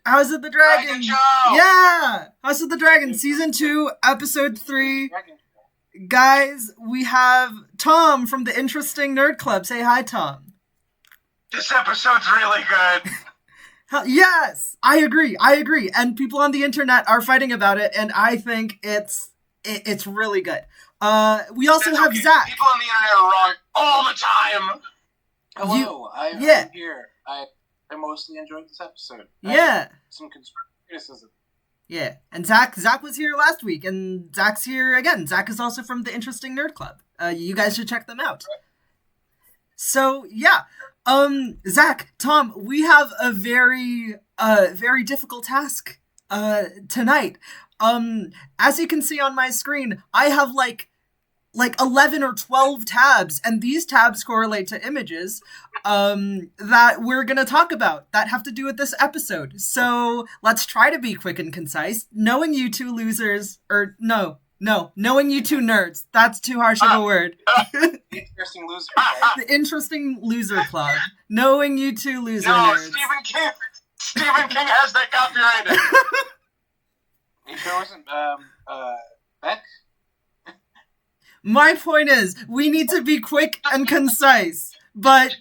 House of the Dragon. Dragon Show! Yeah! House of the Dragon, Season 2, Episode 3. Guys, we have Tom from the Interesting Nerd Club. Say hi, Tom. This episode's really good. Yes! I agree. And people on the internet are fighting about it, and I think it's really good. We also have Zach. People on the internet are wrong all the time. Hello, I'm here. I mostly enjoyed this episode. Yeah. Some constructive criticism. Yeah, and Zach was here last week, and Zach's here again. Zach is also from the Interesting Nerd Club. You guys should check them out. So, yeah. Zach, Tom, we have a very difficult task, tonight. As you can see on my screen, I have like 11 or 12 tabs, and these tabs correlate to images that we're going to talk about that have to do with this episode. So let's try to be quick and concise. Knowing you two losers, knowing you two nerds. That's too harsh of a word. The Interesting Loser Club. The Interesting Loser Club. Knowing you two loser No, nerds. Stephen King has that copyrighted. You sure it wasn't, Beck? My point is, we need to be quick and concise. But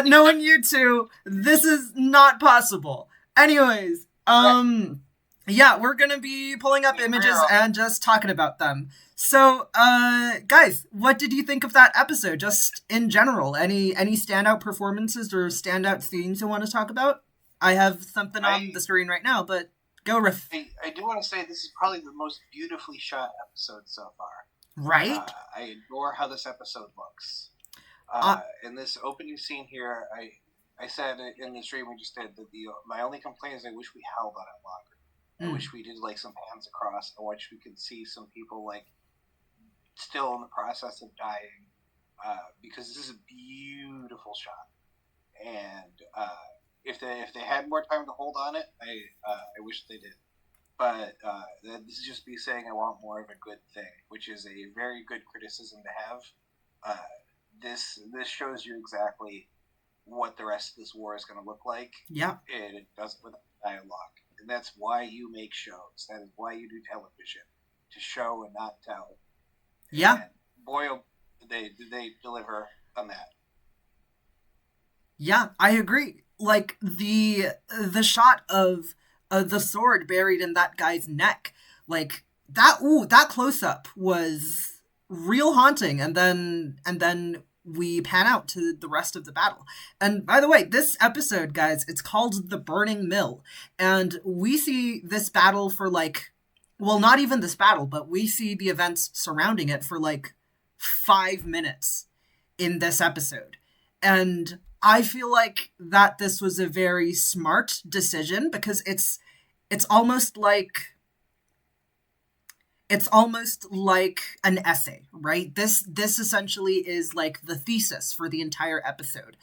knowing you two, this is not possible. Anyways, yeah, we're gonna be pulling up images and just talking about them. So, guys, what did you think of that episode, just in general? Any standout performances or standout themes you want to talk about? I have something on the screen right now, but go, Riff. I do want to say this is probably the most beautifully shot episode so far. Right? I adore how this episode looks. In this opening scene here, I said in the stream we just did that my only complaint is I wish we held on it longer. I wish we did like some hands across. I wish we could see some people like still in the process of dying, because this is a beautiful shot. And if they had more time to hold on it, I wish they did. But this is just me saying I want more of a good thing, which is a very good criticism to have. This shows you exactly what the rest of this war is going to look like. Yeah. And it does it with dialogue. And that's why you make shows. That is why you do television. To show and not tell. Yeah. And boy, did they deliver on that. Yeah, I agree. Like, the shot of the sword buried in that guy's neck, like, that close-up was real haunting, and then we pan out to the rest of the battle. And by the way, this episode, guys, it's called The Burning Mill, and we see this battle for like, well, not even this battle, but we see the events surrounding it for like 5 minutes in this episode. And I feel like that this was a very smart decision, because it's almost like an essay, right? This essentially is like the thesis for the entire episode.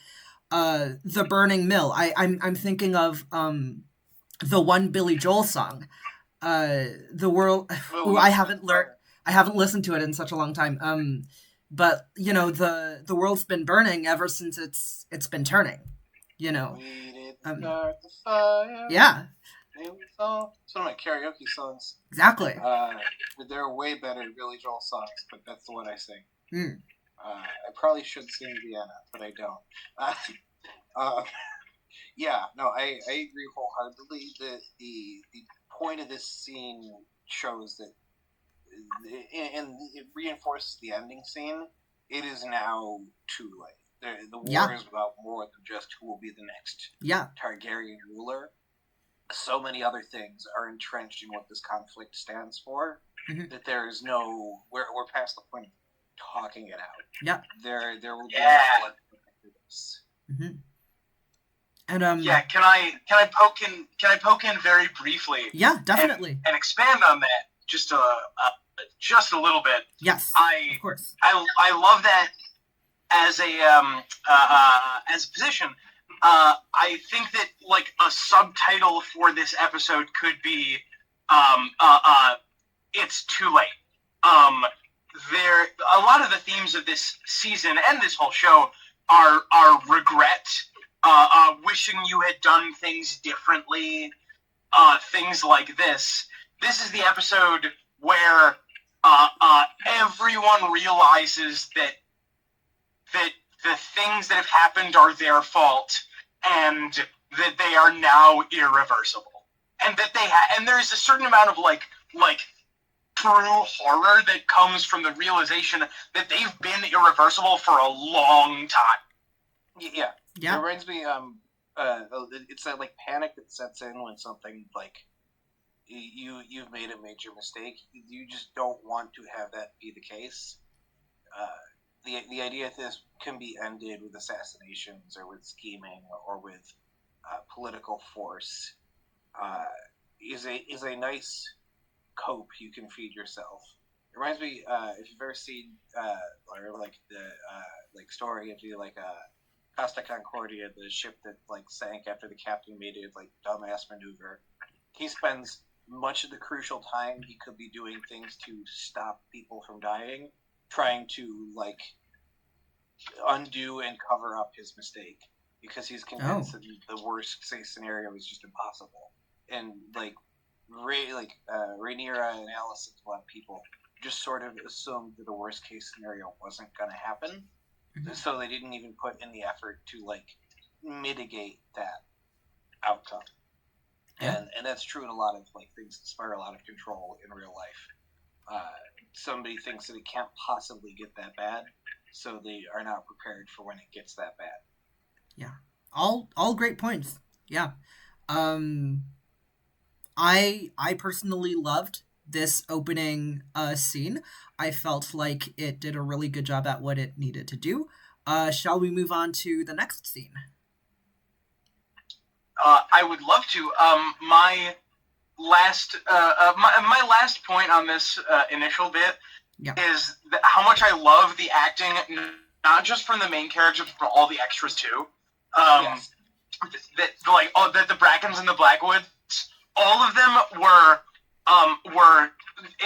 The Burning Mill. I'm thinking of the one Billy Joel song. The world. Ooh, I haven't listened to it in such a long time. But you know, the world's been burning ever since it's been turning. You know. We did start the fire. Yeah. It's one of my karaoke songs. Exactly. They're way better than Billy Joel songs, but that's the one I sing. I probably should sing Vienna, but I don't. Yeah, no, I agree wholeheartedly. The point of this scene shows that, and it reinforces the ending scene. It is now too late. The war is about more than just who will be the next Targaryen ruler. So many other things are entrenched in what this conflict stands for, that there is no... We're past the point of talking it out. Yeah. There will be no blood for this. And can I poke in very briefly? Yeah, definitely. And expand on that just a little bit. Yes. Of course. I love that as a position. I think that like a subtitle for this episode could be "It's Too Late." There, a lot of the themes of this season and this whole show are regret, wishing you had done things differently, things like this. This is the episode where everyone realizes that the things that have happened are their fault, and that they are now irreversible, and that and there's a certain amount of like true horror that comes from the realization that they've been irreversible for a long time. Yeah. It reminds me, it's that like panic that sets in when something like you've made a major mistake. You just don't want to have that be the case. The idea that this can be ended with assassinations or with scheming or with political force is a nice cope you can feed yourself. It reminds me, if you've ever seen or like the like story of the like Costa Concordia, the ship that like sank after the captain made a like dumbass maneuver. He spends much of the crucial time he could be doing things to stop people from dying, trying to like undo and cover up his mistake because he's convinced that the worst case scenario is just impossible. And like Rhaenyra and Alice and a lot of people just sort of assumed that the worst case scenario wasn't going to happen, so they didn't even put in the effort to like mitigate that outcome. And that's true in a lot of like things that spiral out of control in real life. Somebody thinks that it can't possibly get that bad, so they are not prepared for when it gets that bad. Yeah, all great points. Yeah, I personally loved this opening scene. I felt like it did a really good job at what it needed to do. Shall we move on to the next scene? I would love to. My last point on this initial bit is how much I love the acting, not just from the main characters, but from all the extras too. That the Brackens and the Blackwoods, all of them were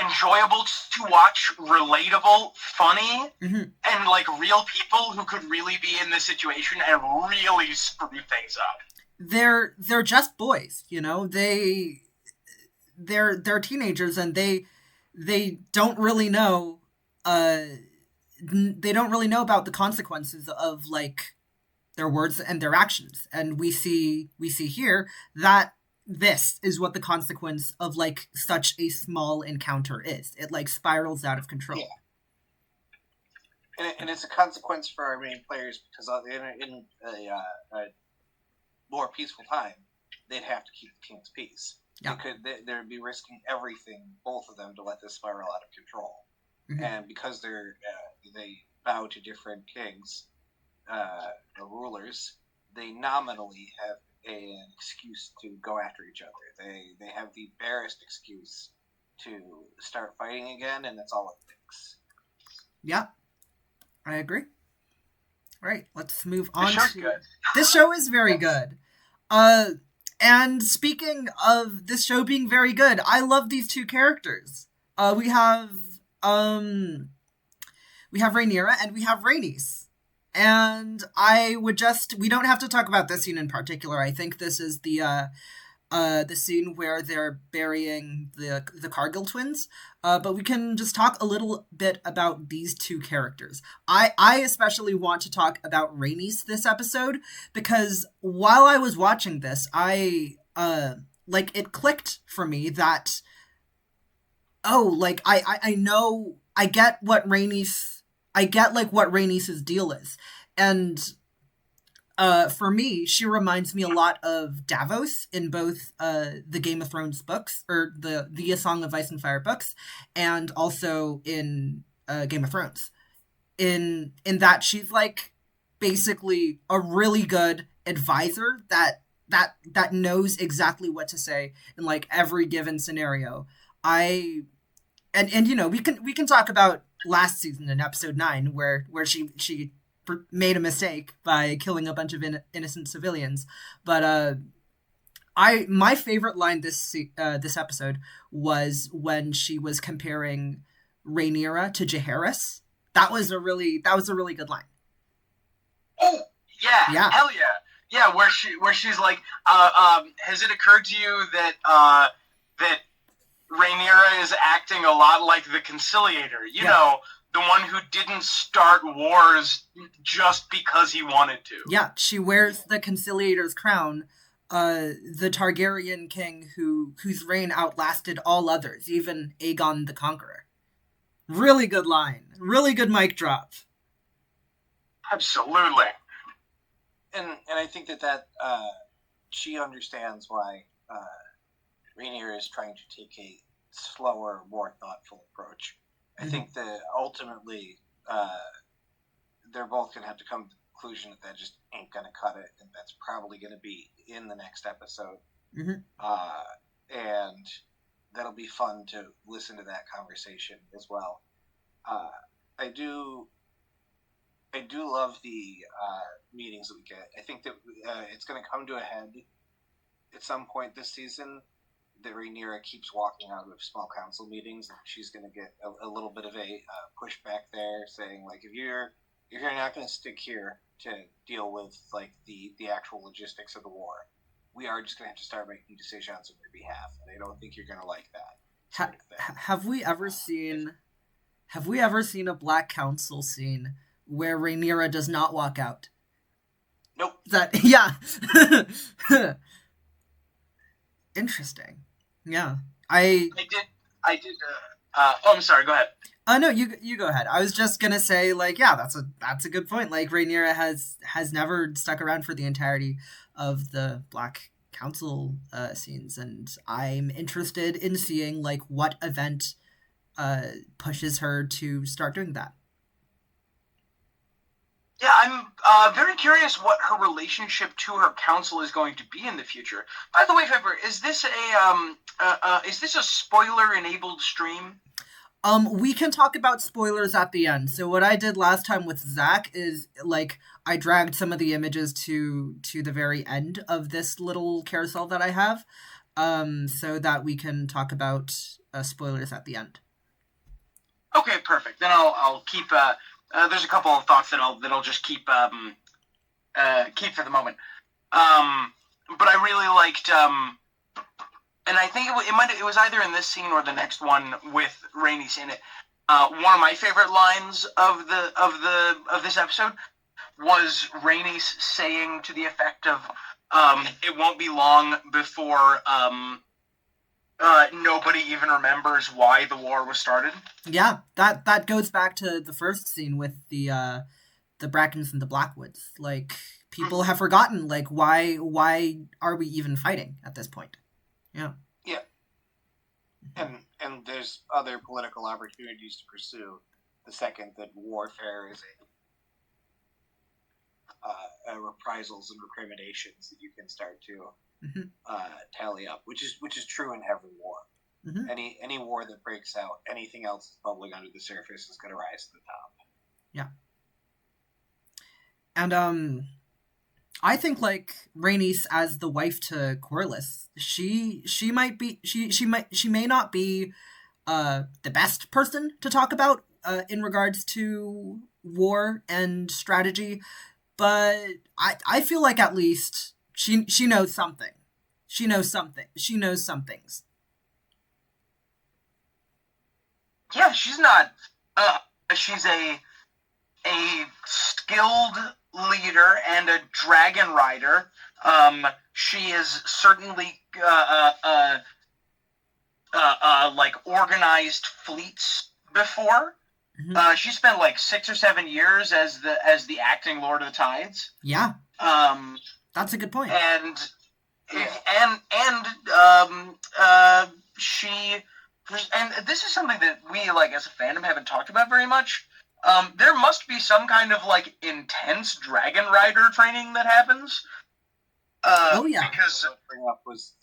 enjoyable to watch, relatable, funny, and like real people who could really be in this situation and really screw things up. They're just boys, you know. They're teenagers, and they don't really know about the consequences of like their words and their actions. And we see here that this is what the consequence of like such a small encounter is. It like spirals out of control. Yeah. And it's a consequence for our main players because in a more peaceful time, they'd have to keep the king's peace. Yeah. They'd be risking everything, both of them, to let this spiral out of control. And because they bow to different kings, the rulers, they nominally have an excuse to go after each other. They have the barest excuse to start fighting again, and that's all it takes. Yeah, I agree. All right, let's move on. Good. This show is very good. And speaking of this show being very good, I love these two characters. We have Rhaenyra and we have Rhaenys. And we don't have to talk about this scene in particular. I think this is the scene where they're burying the Cargill twins. But we can just talk a little bit about these two characters. I especially want to talk about Rhaenys this episode because while I was watching this, it clicked for me that I know I get what Rhaenys' deal is. And for me, she reminds me a lot of Davos in both the Game of Thrones books, or the A Song of Ice and Fire books, and also in Game of Thrones. In that she's like basically a really good advisor that knows exactly what to say in like every given scenario. And you know, we can talk about last season in episode 9 where she made a mistake by killing a bunch of innocent civilians, but my favorite line this episode was when she was comparing Rhaenyra to Jaehaerys. That was a really good line. Oh yeah, hell yeah! Yeah, where she's like, has it occurred to you that that Rhaenyra is acting a lot like the Conciliator? You know, the one who didn't start wars just because he wanted to. Yeah, she wears the Conciliator's crown, the Targaryen king whose reign outlasted all others, even Aegon the Conqueror. Really good line. Really good mic drop. Absolutely. And I think that she understands why Rhaenyra is trying to take a slower, more thoughtful approach. I think that ultimately they're both going to have to come to the conclusion that just ain't going to cut it, and that's probably going to be in the next episode. And that'll be fun to listen to that conversation as well. I do love the meetings that we get. I think that it's going to come to a head at some point this season that Rhaenyra keeps walking out of small council meetings. She's going to get a little bit of a pushback there, saying like, if you're not going to stick here to deal with like the actual logistics of the war, we are just going to have to start making decisions on your behalf. And I don't think you're going to like that. Have we ever seen a Black Council scene where Rhaenyra does not walk out? Nope. Interesting. Yeah. I did. I'm sorry. Go ahead. No, you go ahead. I was just gonna say, like, yeah, that's a good point. Like, Rhaenyra has never stuck around for the entirety of the Black Council scenes, and I'm interested in seeing like what event pushes her to start doing that. Yeah, I'm very curious what her relationship to her council is going to be in the future. By the way, Pepper, is this a spoiler-enabled stream? We can talk about spoilers at the end. So what I did last time with Zach is, like, I dragged some of the images to the very end of this little carousel that I have, so that we can talk about spoilers at the end. Okay, perfect. Then I'll keep. There's a couple of thoughts that I'll just keep for the moment. But I really liked, and I think it was either in this scene or the next one with Rhaenys in it. One of my favorite lines of this episode was Rhaenys saying to the effect of, "It won't be long before nobody even remembers why the war was started." Yeah, that goes back to the first scene with the Brackens and the Blackwoods. Like, people have forgotten, like, why are we even fighting at this point? Yeah. Yeah. And there's other political opportunities to pursue the second that warfare is a reprisals and recriminations that you can start to tally up, which is true in every war. Any war that breaks out, anything else bubbling under the surface is going to rise to the top. Yeah. And I think, like, Rhaenys as the wife to Corlys, she may not be the best person to talk about in regards to war and strategy, but I feel like at least she knows something. She knows something. She knows some things. Yeah, she's not. She's a skilled leader and a dragon rider. She is certainly like organized fleets before. She spent like 6 or 7 years as the acting Lord of the Tides. Yeah. That's a good point. And she. And this is something that we, like, as a fandom, haven't talked about very much. There must be some kind of, like, intense dragon rider training that happens. Oh, yeah. Because what I bring up was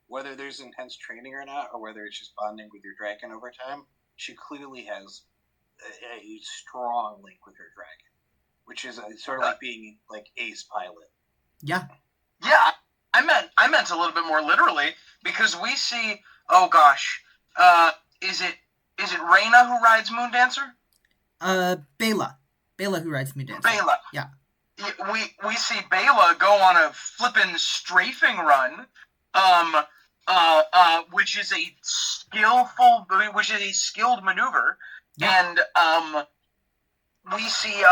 whether there's intense training or not, or whether it's just bonding with your dragon over time, she clearly has a strong link with her dragon, which is sort of like being, like, ace pilot. Yeah. Yeah, I meant a little bit more literally, because we see... Oh gosh, is it Rhaena who rides Moondancer? Baela who rides Moondancer. Baela. Yeah. we see Bela go on a flippin' strafing run, which is a skilled maneuver, and we see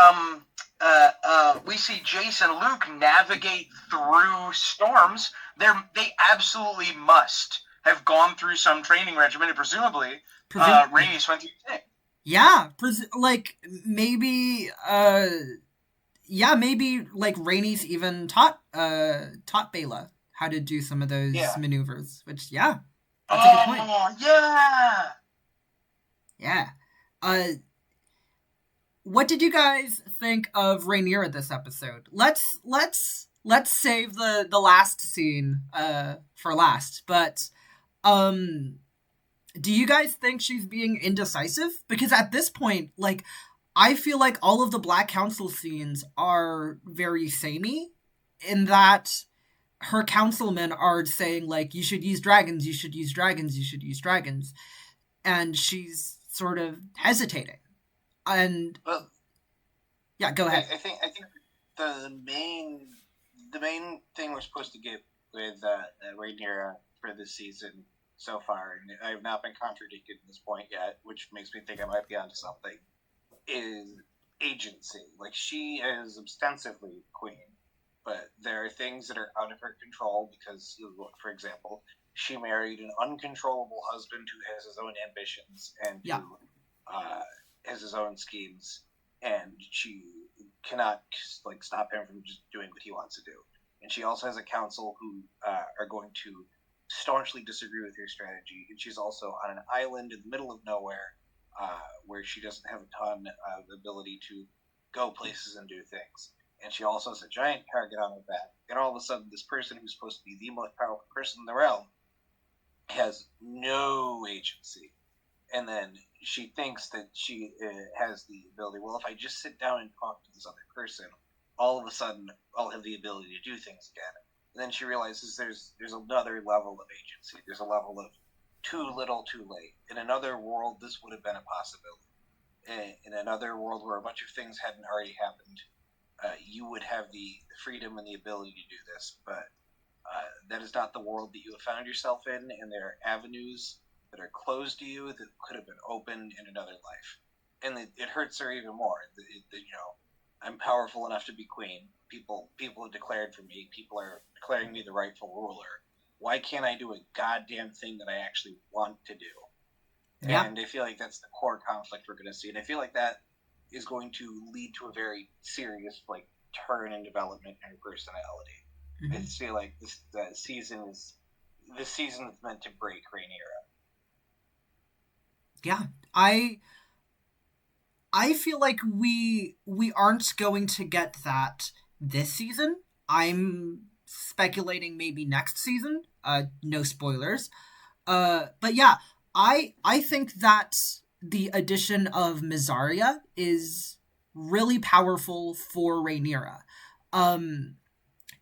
Jace and Luke navigate through storms. They absolutely must have gone through some training regimen, and presumably, Rhaenys went through the same. Yeah, maybe like Rhaenys even taught Bela how to do some of those maneuvers, which that's a good point. Yeah. What did you guys think of Rhaenyra this episode? Let's save the last scene for last, but do you guys think she's being indecisive? Because at this point, like, I feel like all of the Black Council scenes are very samey, in that her councilmen are saying, like, you should use dragons, you should use dragons, you should use dragons. And she's sort of hesitating. And go ahead. I think the main thing we're supposed to get with Rhaenyra for this season so far, and I have not been contradicted at this point yet, which makes me think I might be onto something, is agency. Like, she is ostensibly queen, but there are things that are out of her control because, for example, she married an uncontrollable husband who has his own ambitions and who has his own schemes, and she cannot stop him from just doing what he wants to do. And she also has a council who are going to staunchly disagree with her strategy, and she's also on an island in the middle of nowhere where she doesn't have a ton of ability to go places and do things. And she also has a giant target on her back. And all of a sudden, this person who's supposed to be the most powerful person in the realm has no agency. And then she thinks that she has the ability, well, if I just sit down and talk to this other person, all of a sudden I'll have the ability to do things again. And then she realizes there's another level of agency. There's a level of too little, too late. In another world, this would have been a possibility. In another world where a bunch of things hadn't already happened, you would have the freedom and the ability to do this. But that is not the world that you have found yourself in, and there are avenues that are closed to you that could have been opened in another life. And it hurts her even more. I'm powerful enough to be queen. People have declared for me. People are declaring me the rightful ruler. Why can't I do a goddamn thing that I actually want to do? Yeah. And I feel like that's the core conflict we're going to see. And I feel like that is going to lead to a very serious turn in development in her personality. Mm-hmm. I feel like this season is meant to break Rhaenyra. Yeah, I feel like we aren't going to get that this season. I'm speculating maybe next season. No spoilers. But yeah, I think that the addition of Mysaria is really powerful for Rhaenyra.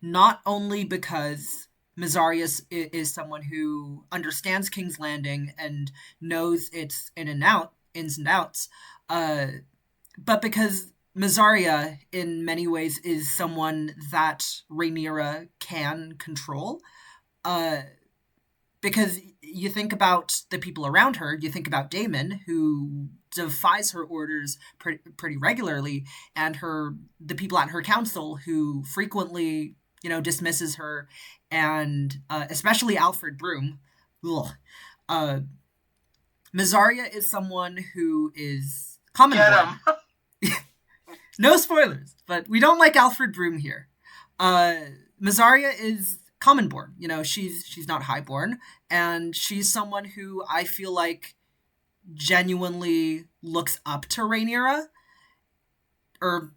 Not only because Mysaria is someone who understands King's Landing and knows its ins and outs, but because Mysaria, in many ways, is someone that Rhaenyra can control. Because you think about the people around her, you think about Daemon, who defies her orders pretty regularly, and the people at her council who frequently, dismisses her, and especially Alfred Broom. Mysaria is someone who is common-born. No spoilers, but we don't like Alfred Broom here. Mysaria is common-born. She's not high-born, and she's someone who I feel like genuinely looks up to Rhaenyra, or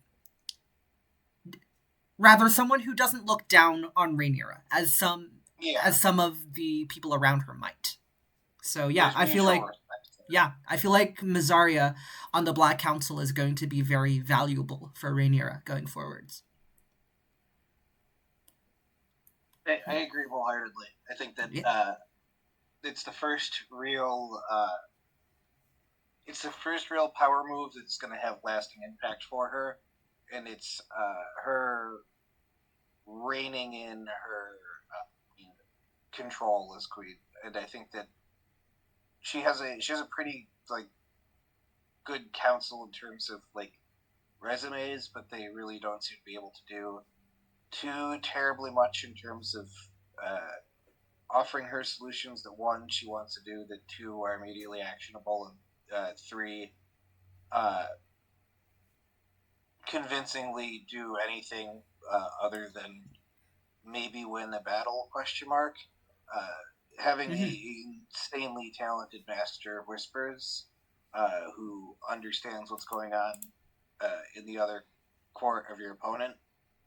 rather, someone who doesn't look down on Rhaenyra as some of the people around her might. So yeah, I feel like Mysaria on the Black Council is going to be very valuable for Rhaenyra going forwards. I agree wholeheartedly. I think that it's the first real power move that's going to have lasting impact for her, and it's her reining in her control as queen, and I think that she has a pretty like good council in terms of like resumes, but they really don't seem to be able to do too terribly much in terms of offering her solutions that one, she wants to do, that two, are immediately actionable, and three, convincingly do anything other than maybe win the battle, question mark. Having a insanely talented master of whispers who understands what's going on in the other court of your opponent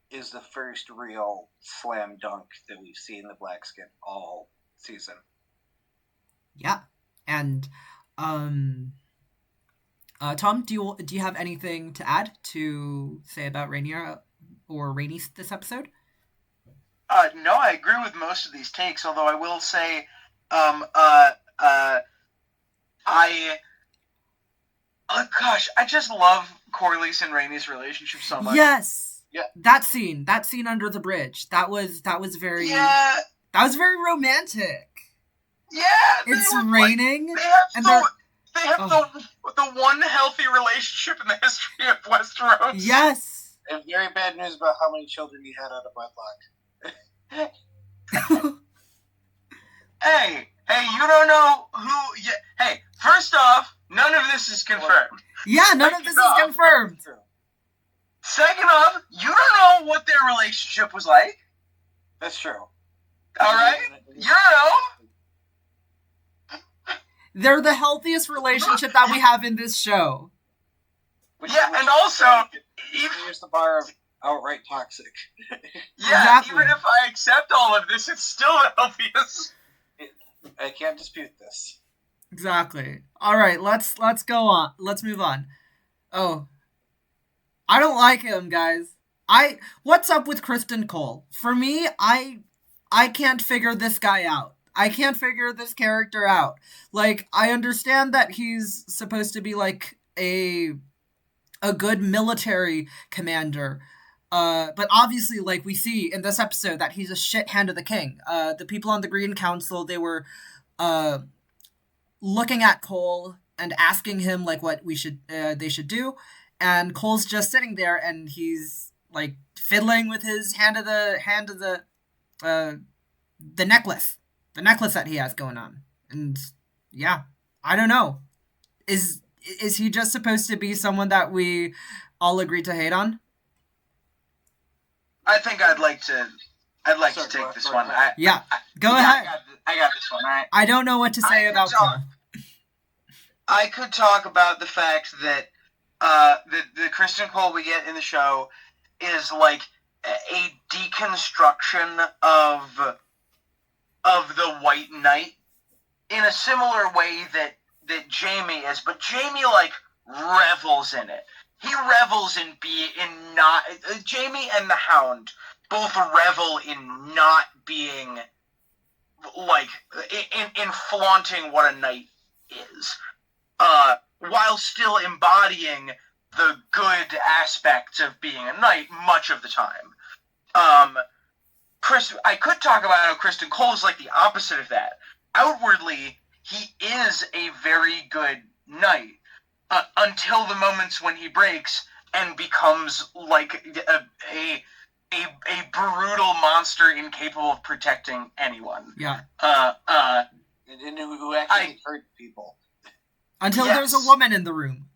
is the first real slam dunk that we've seen the Blackskin all season. Yeah, and Tom, do you have anything to add to say about Rhaenyra or Rhaenys this episode? No, I agree with most of these takes. Although I will say, I just love Corlys and Rhaenys' relationship so much. Yes. Yeah. That scene under the bridge. That was very Yeah. That was very romantic. Yeah. It's raining. They have the one healthy relationship in the history of Westeros. Yes. And very bad news about how many children he had out of wedlock. Hey, you don't know who... Hey, first off, none of this is confirmed. Yeah, none of this is confirmed. Second off, you don't know what their relationship was like. That's true. Alright? You don't know. They're the healthiest relationship that we have in this show. And also... Here's the bar of outright toxic. Yeah, exactly. Even if I accept all of this, it's still the healthiest. I can't dispute this. Exactly. All right, let's go on. Let's move on. Oh, I don't like him, guys. What's up with Criston Cole? For me, I can't figure this guy out. I can't figure this character out. Like, I understand that he's supposed to be like a good military commander. But obviously, like we see in this episode, that he's a shit hand of the king. The people on the Green Council, they were looking at Cole and asking him like what they should do, and Cole's just sitting there and he's like fiddling with his hand of the necklace that he has going on. And yeah, I don't know. Is he just supposed to be someone that we all agree to hate on? I think I'd like to take this one. Go ahead. I got this one, right? I don't know what to say about Cole. I could talk about the fact that the Criston Cole we get in the show is like a deconstruction of the White Knight in a similar way that Jaime is, but Jaime like revels in it. He revels in not... Jaime and the Hound both revel in not being, like, in flaunting what a knight is, while still embodying the good aspects of being a knight much of the time. I could talk about how Criston Cole is like the opposite of that. Outwardly, he is a very good knight, until the moments when he breaks and becomes like a brutal monster incapable of protecting anyone. Yeah. And who actually hurt people. Until there's a woman in the room.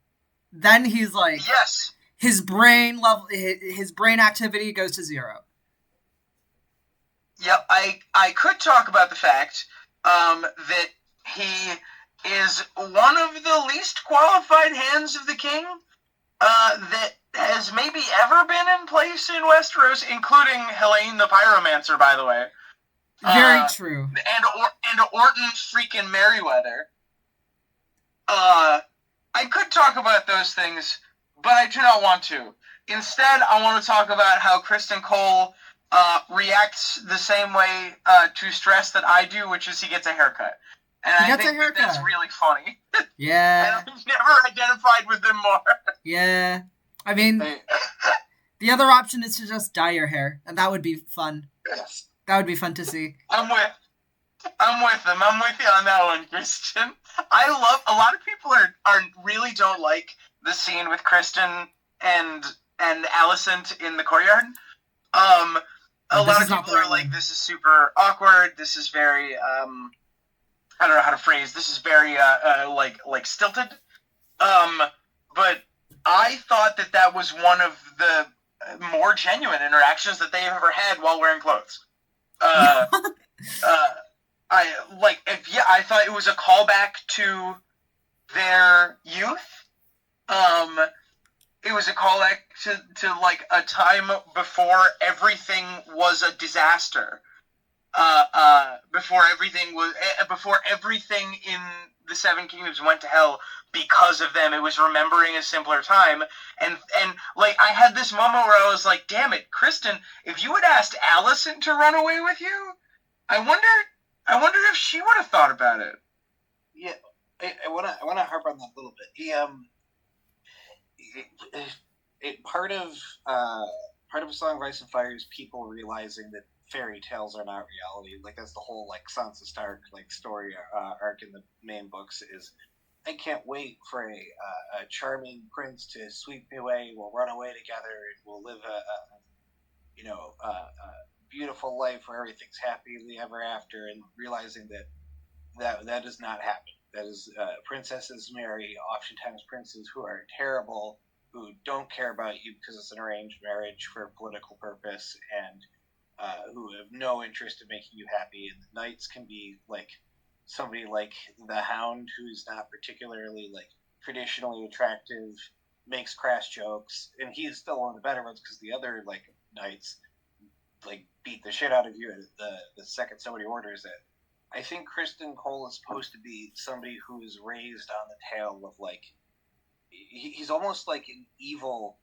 Then he's like... Yes. His brain activity goes to zero. Yep, I could talk about the fact that he is one of the least qualified hands of the king that has maybe ever been in place in Westeros, including Helaena the Pyromancer, by the way. Very true. And Orton freaking Merryweather. I could talk about those things, but I do not want to. Instead, I want to talk about how Criston Cole reacts the same way to stress that I do, which is he gets a haircut. And I think that's really funny. Yeah. And I've never identified with him more. Yeah. I mean, The other option is to just dye your hair, and that would be fun. Yes. That would be fun to see. I'm with them. I'm with you on that one, Criston. I love. A lot of people are really don't like the scene with Criston and Alicent in the courtyard. A lot of people are like, this is super awkward. This is very I don't know how to phrase. This is very like stilted. But I thought that was one of the more genuine interactions that they've ever had while wearing clothes. I thought it was a callback to their youth. It was a callback to like a time before everything was a disaster. Before everything in the Seven Kingdoms went to hell because of them. It was remembering a simpler time, and like I had this moment where I was like, "Damn it, Criston! If you had asked Alicent to run away with you, I wonder if she would have thought about it." Yeah, I wanna harp on that a little bit. Part of A Song of Ice and Fire is people realizing that fairy tales are not reality. Like that's the whole like Sansa Stark like story arc in the main books is. I can't wait for a charming prince to sweep me away. We'll run away together and we'll live a beautiful life where everything's happily ever after. And realizing that does not happen. That is princesses marry oftentimes princes who are terrible, who don't care about you because it's an arranged marriage for a political purpose, and who have no interest in making you happy. And the knights can be like somebody like the Hound, who's not particularly like traditionally attractive, makes crass jokes, and he's still one of the better ones because the other like knights like beat the shit out of you the second somebody orders it. I think Criston Cole is supposed to be somebody who is raised on the tale of like he's almost like an evil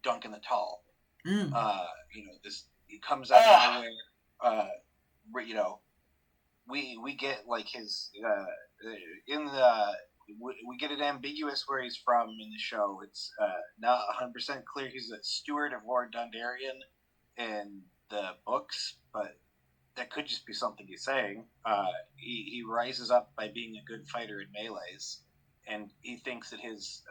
Duncan the Tall. This he comes out of nowhere. We get like his we get it ambiguous where he's from in the show. It's not 100% clear he's a steward of Lord Dondarrion in the books, but that could just be something he's saying. He rises up by being a good fighter in melees, and he thinks that his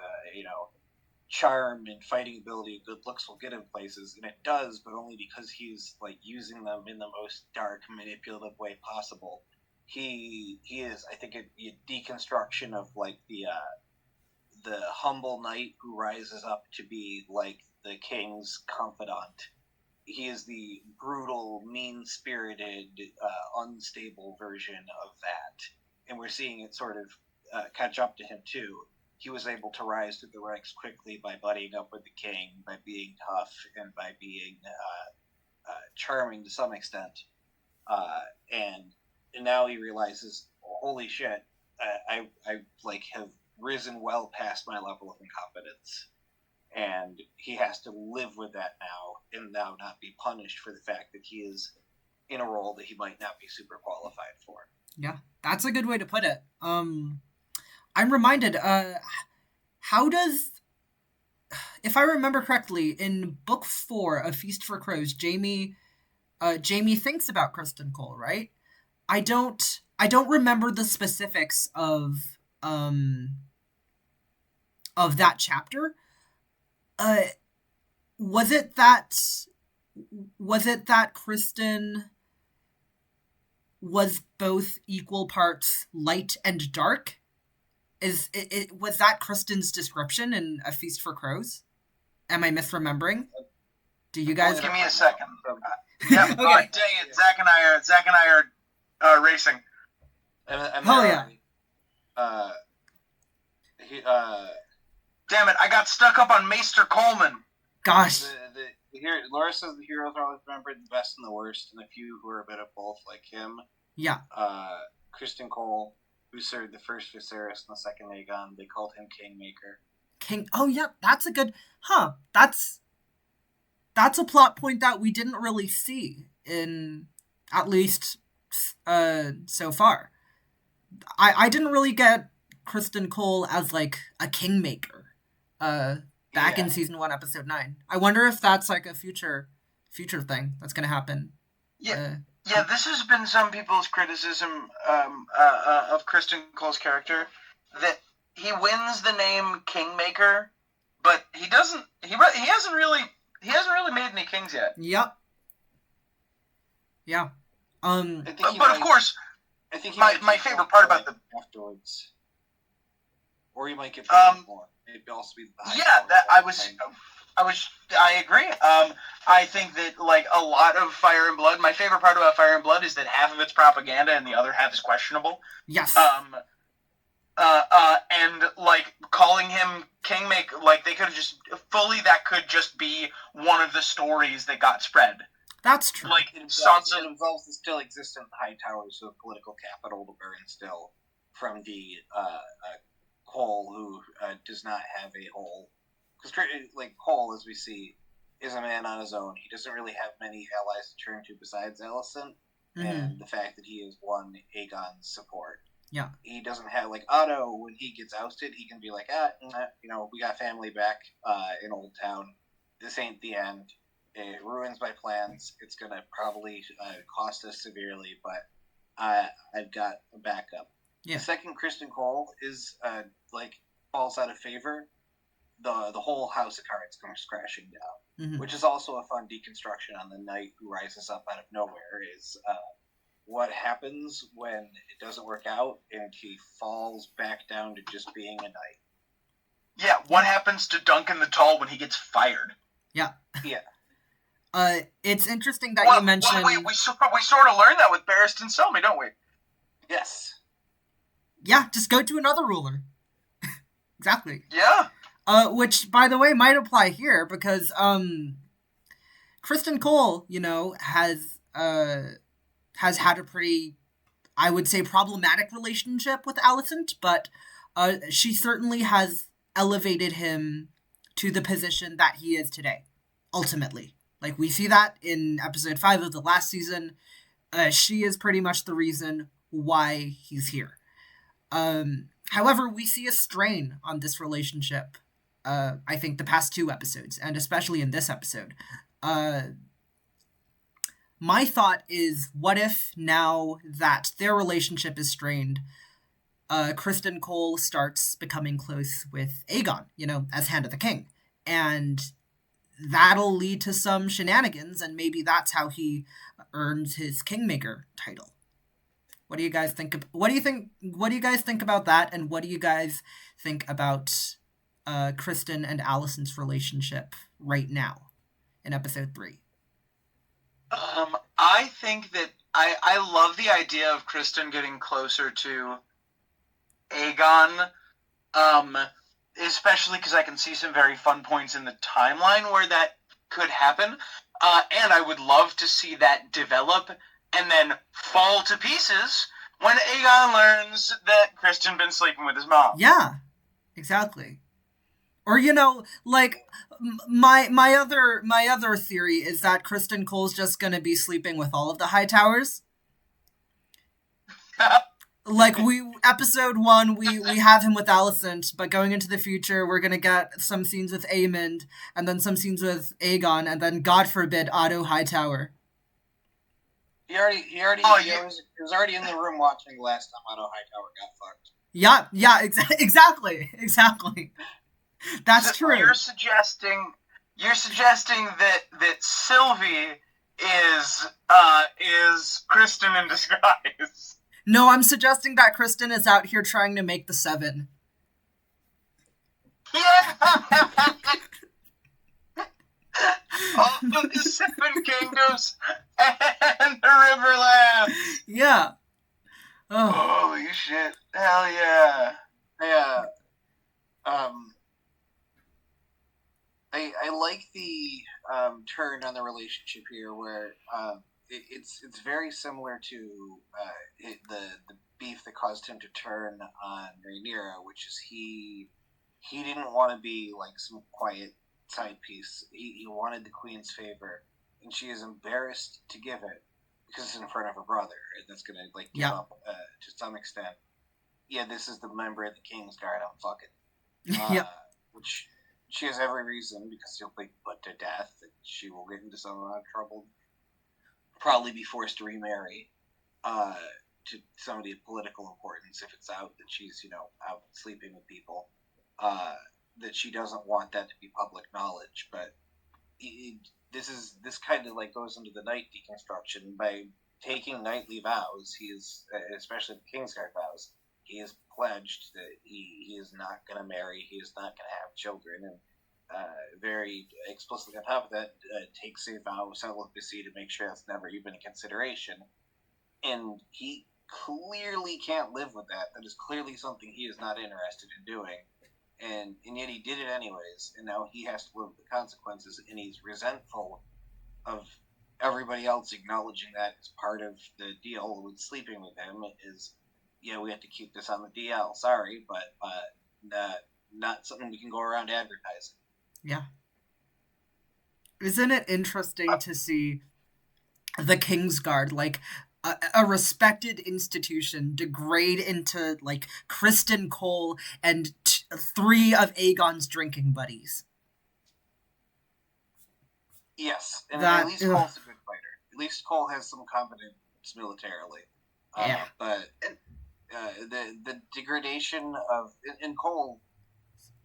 charm and fighting ability and good looks will get him places, and it does, but only because he's like using them in the most dark, manipulative way possible. He is, I think, a deconstruction of like the humble knight who rises up to be like the king's confidant. He is the brutal, mean-spirited, unstable version of that, and we're seeing it sort of catch up to him too. He was able to rise through the ranks quickly by buddying up with the king, by being tough, and by being charming to some extent. And now he realizes, holy shit, I like have risen well past my level of incompetence, and he has to live with that now, and now not be punished for the fact that he is in a role that he might not be super qualified for. Yeah, that's a good way to put it. I'm reminded, how does, if I remember correctly, in book 4 of Feast for Crows, Jamie thinks about Criston Cole, right? I don't remember the specifics of that chapter. Was it that Criston was both equal parts light and dark? Was that Criston's description in A Feast for Crows? Am I misremembering? Do you guys give me a second? Yeah, okay. Dang it, Zach and I are racing. Yeah. Damn it, I got stuck up on Maester Coleman. Gosh. Laura says the heroes are always remembered, the best and the worst, and a few who are a bit of both, like him. Yeah. Criston Cole, who served the first Viserys and the second Aegon, they called him Kingmaker. Oh yeah, that's a good, that's a plot point that we didn't really see in, at least, so far. I didn't really get Criston Cole as, like, a kingmaker. back in season 1, episode 9. I wonder if that's like a future thing that's going to happen. Yeah. Yeah, this has been some people's criticism of Criston Cole's character, that he wins the name Kingmaker, but he doesn't. He hasn't really made any kings yet. Yep. Yeah. But of course, I think my favorite part about the afterwards, or you might get more. It'd also be I agree. I think that like a lot of Fire and Blood. My favorite part about Fire and Blood is that half of it's propaganda and the other half is questionable. Yes. And like calling him Kingmaker, like they could have just that could just be one of the stories that got spread. That's true. Like it involves the still existent high towers of political capital that were instilled from the Cole, who does not have a whole. Because like Cole, as we see, is a man on his own. He doesn't really have many allies to turn to besides Alicent, and the fact that he has won Aegon's support. Yeah. He doesn't have, like, Otto, when he gets ousted, he can be like, we got family back in Old Town. This ain't the end. It ruins my plans. It's going to probably cost us severely, but I've got a backup. Yeah. The second Criston Cole is, falls out of favor, the whole house of cards comes crashing down, which is also a fun deconstruction on the knight who rises up out of nowhere, is what happens when it doesn't work out and he falls back down to just being a knight. Yeah, what happens to Duncan the Tall when he gets fired? Yeah. Yeah. It's interesting that you mentioned... we sort of learned that with Barristan Selmy, don't we? Yes. Yeah, just go to another ruler. Exactly. Yeah. Which, by the way, might apply here, because Criston Cole, has had a pretty, I would say, problematic relationship with Alicent, but she certainly has elevated him to the position that he is today, ultimately. Like, we see that in episode 5 of the last season. She is pretty much the reason why he's here. However, we see a strain on this relationship, I think, the past 2 episodes, and especially in this episode. My thought is, what if now that their relationship is strained, Criston Cole starts becoming close with Aegon, as Hand of the King. And that'll lead to some shenanigans, and maybe that's how he earns his Kingmaker title. What do you guys think? What do you guys think about that? And what do you guys think about Criston and Alicent's relationship right now in episode 3? I think that I love the idea of Criston getting closer to Aegon, especially because I can see some very fun points in the timeline where that could happen, and I would love to see that develop and then fall to pieces when Aegon learns that Criston been sleeping with his mom. Yeah, exactly. Or, my other theory is that Criston Cole's just gonna be sleeping with all of the high towers. Like, episode 1, we have him with Alicent, but going into the future, we're gonna get some scenes with Aemond, and then some scenes with Aegon, and then, God forbid, Otto Hightower. He was already in the room watching last time Otto Hightower got fucked. Yeah, exactly. That's true. You're suggesting that Sylvie is Criston in disguise. No, I'm suggesting that Criston is out here trying to make the 7. Yeah. All of the 7 kingdoms and the Riverlands. Yeah. Oh. Holy shit! Hell yeah! Yeah. I like the turn on the relationship here, where it's very similar to the beef that caused him to turn on Rhaenyra, which is he didn't want to be like some quiet side piece. He wanted the queen's favor, and she is embarrassed to give it because it's in front of her brother, and that's gonna give up to some extent. Yeah, this is the member of the King's Guard. I'm fucking. Yep. Which she has every reason, because she'll be put to death, that she will get into some amount of trouble, probably be forced to remarry to somebody of political importance if it's out that she's, out sleeping with people. That she doesn't want that to be public knowledge, but this kind of like goes into the knight deconstruction. By taking knightly vows, he is, especially the Kingsguard vows, he is pledged that he is not going to marry, he is not going to have children, and very explicitly on top of that, takes a vow of celibacy to make sure that's never even a consideration. And he clearly can't live with that. That is clearly something he is not interested in doing. And yet he did it anyways, and now he has to live with the consequences, and he's resentful of everybody else acknowledging that as part of the deal with sleeping with him is, we have to keep this on the DL. Sorry, but not something we can go around advertising. Yeah. Isn't it interesting to see the Kingsguard, like a respected institution, degrade into like Criston Cole and 3 of Aegon's drinking buddies? Yes, and at least Cole's a good fighter. At least Cole has some confidence militarily. Yeah. But the degradation of... And Cole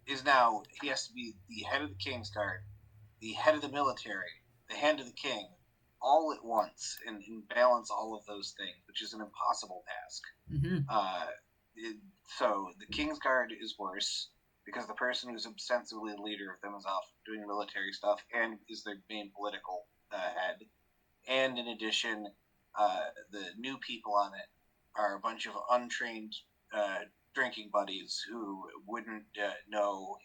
is now... He has to be the head of the Kingsguard, the head of the military, the hand of the king, all at once, and balance all of those things, which is an impossible task. Mm-hmm. So the Kingsguard is worse, because the person who's ostensibly the leader of them is off doing military stuff and is their main political head. And in addition, the new people on it are a bunch of untrained drinking buddies who wouldn't know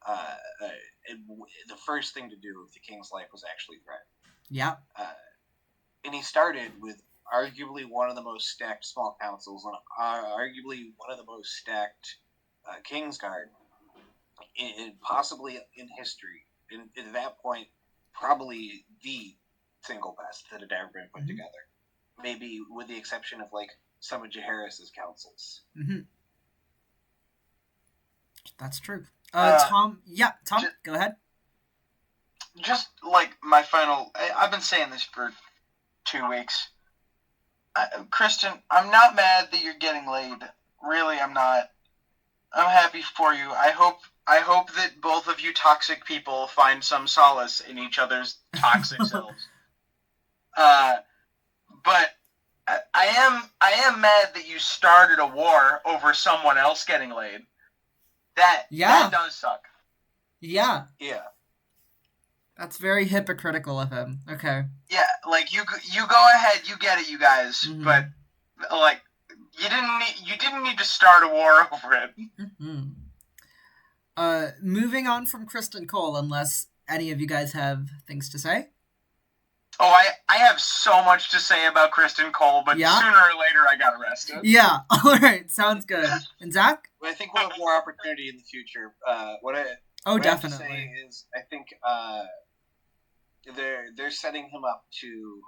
the first thing to do if the king's life was actually threatened. Yeah. And he started with arguably one of the most stacked small councils and arguably one of the most stacked Kingsguard possibly in history. And at that point, probably the single best that had ever been put together. Maybe with the exception of some of Jaehaerys' councils. Mm-hmm. That's true. Tom, go ahead. Just my final... I've been saying this for 2 weeks. Criston, I'm not mad that you're getting laid. Really, I'm not. I'm happy for you. I hope that both of you toxic people find some solace in each other's toxic selves. But I am mad that you started a war over someone else getting laid. That does suck. Yeah. Yeah. That's very hypocritical of him. Okay. Yeah, you go ahead, you get it, you guys. Mm-hmm. But you didn't need to start a war over it. Mm-hmm. Moving on from Criston Cole, unless any of you guys have things to say. Oh, I have so much to say about Criston Cole, but sooner or later I got arrested. Yeah, all right, sounds good. And Zach? Well, I think we'll have more opportunity in the future. What I definitely have to say is, I think they're setting him up to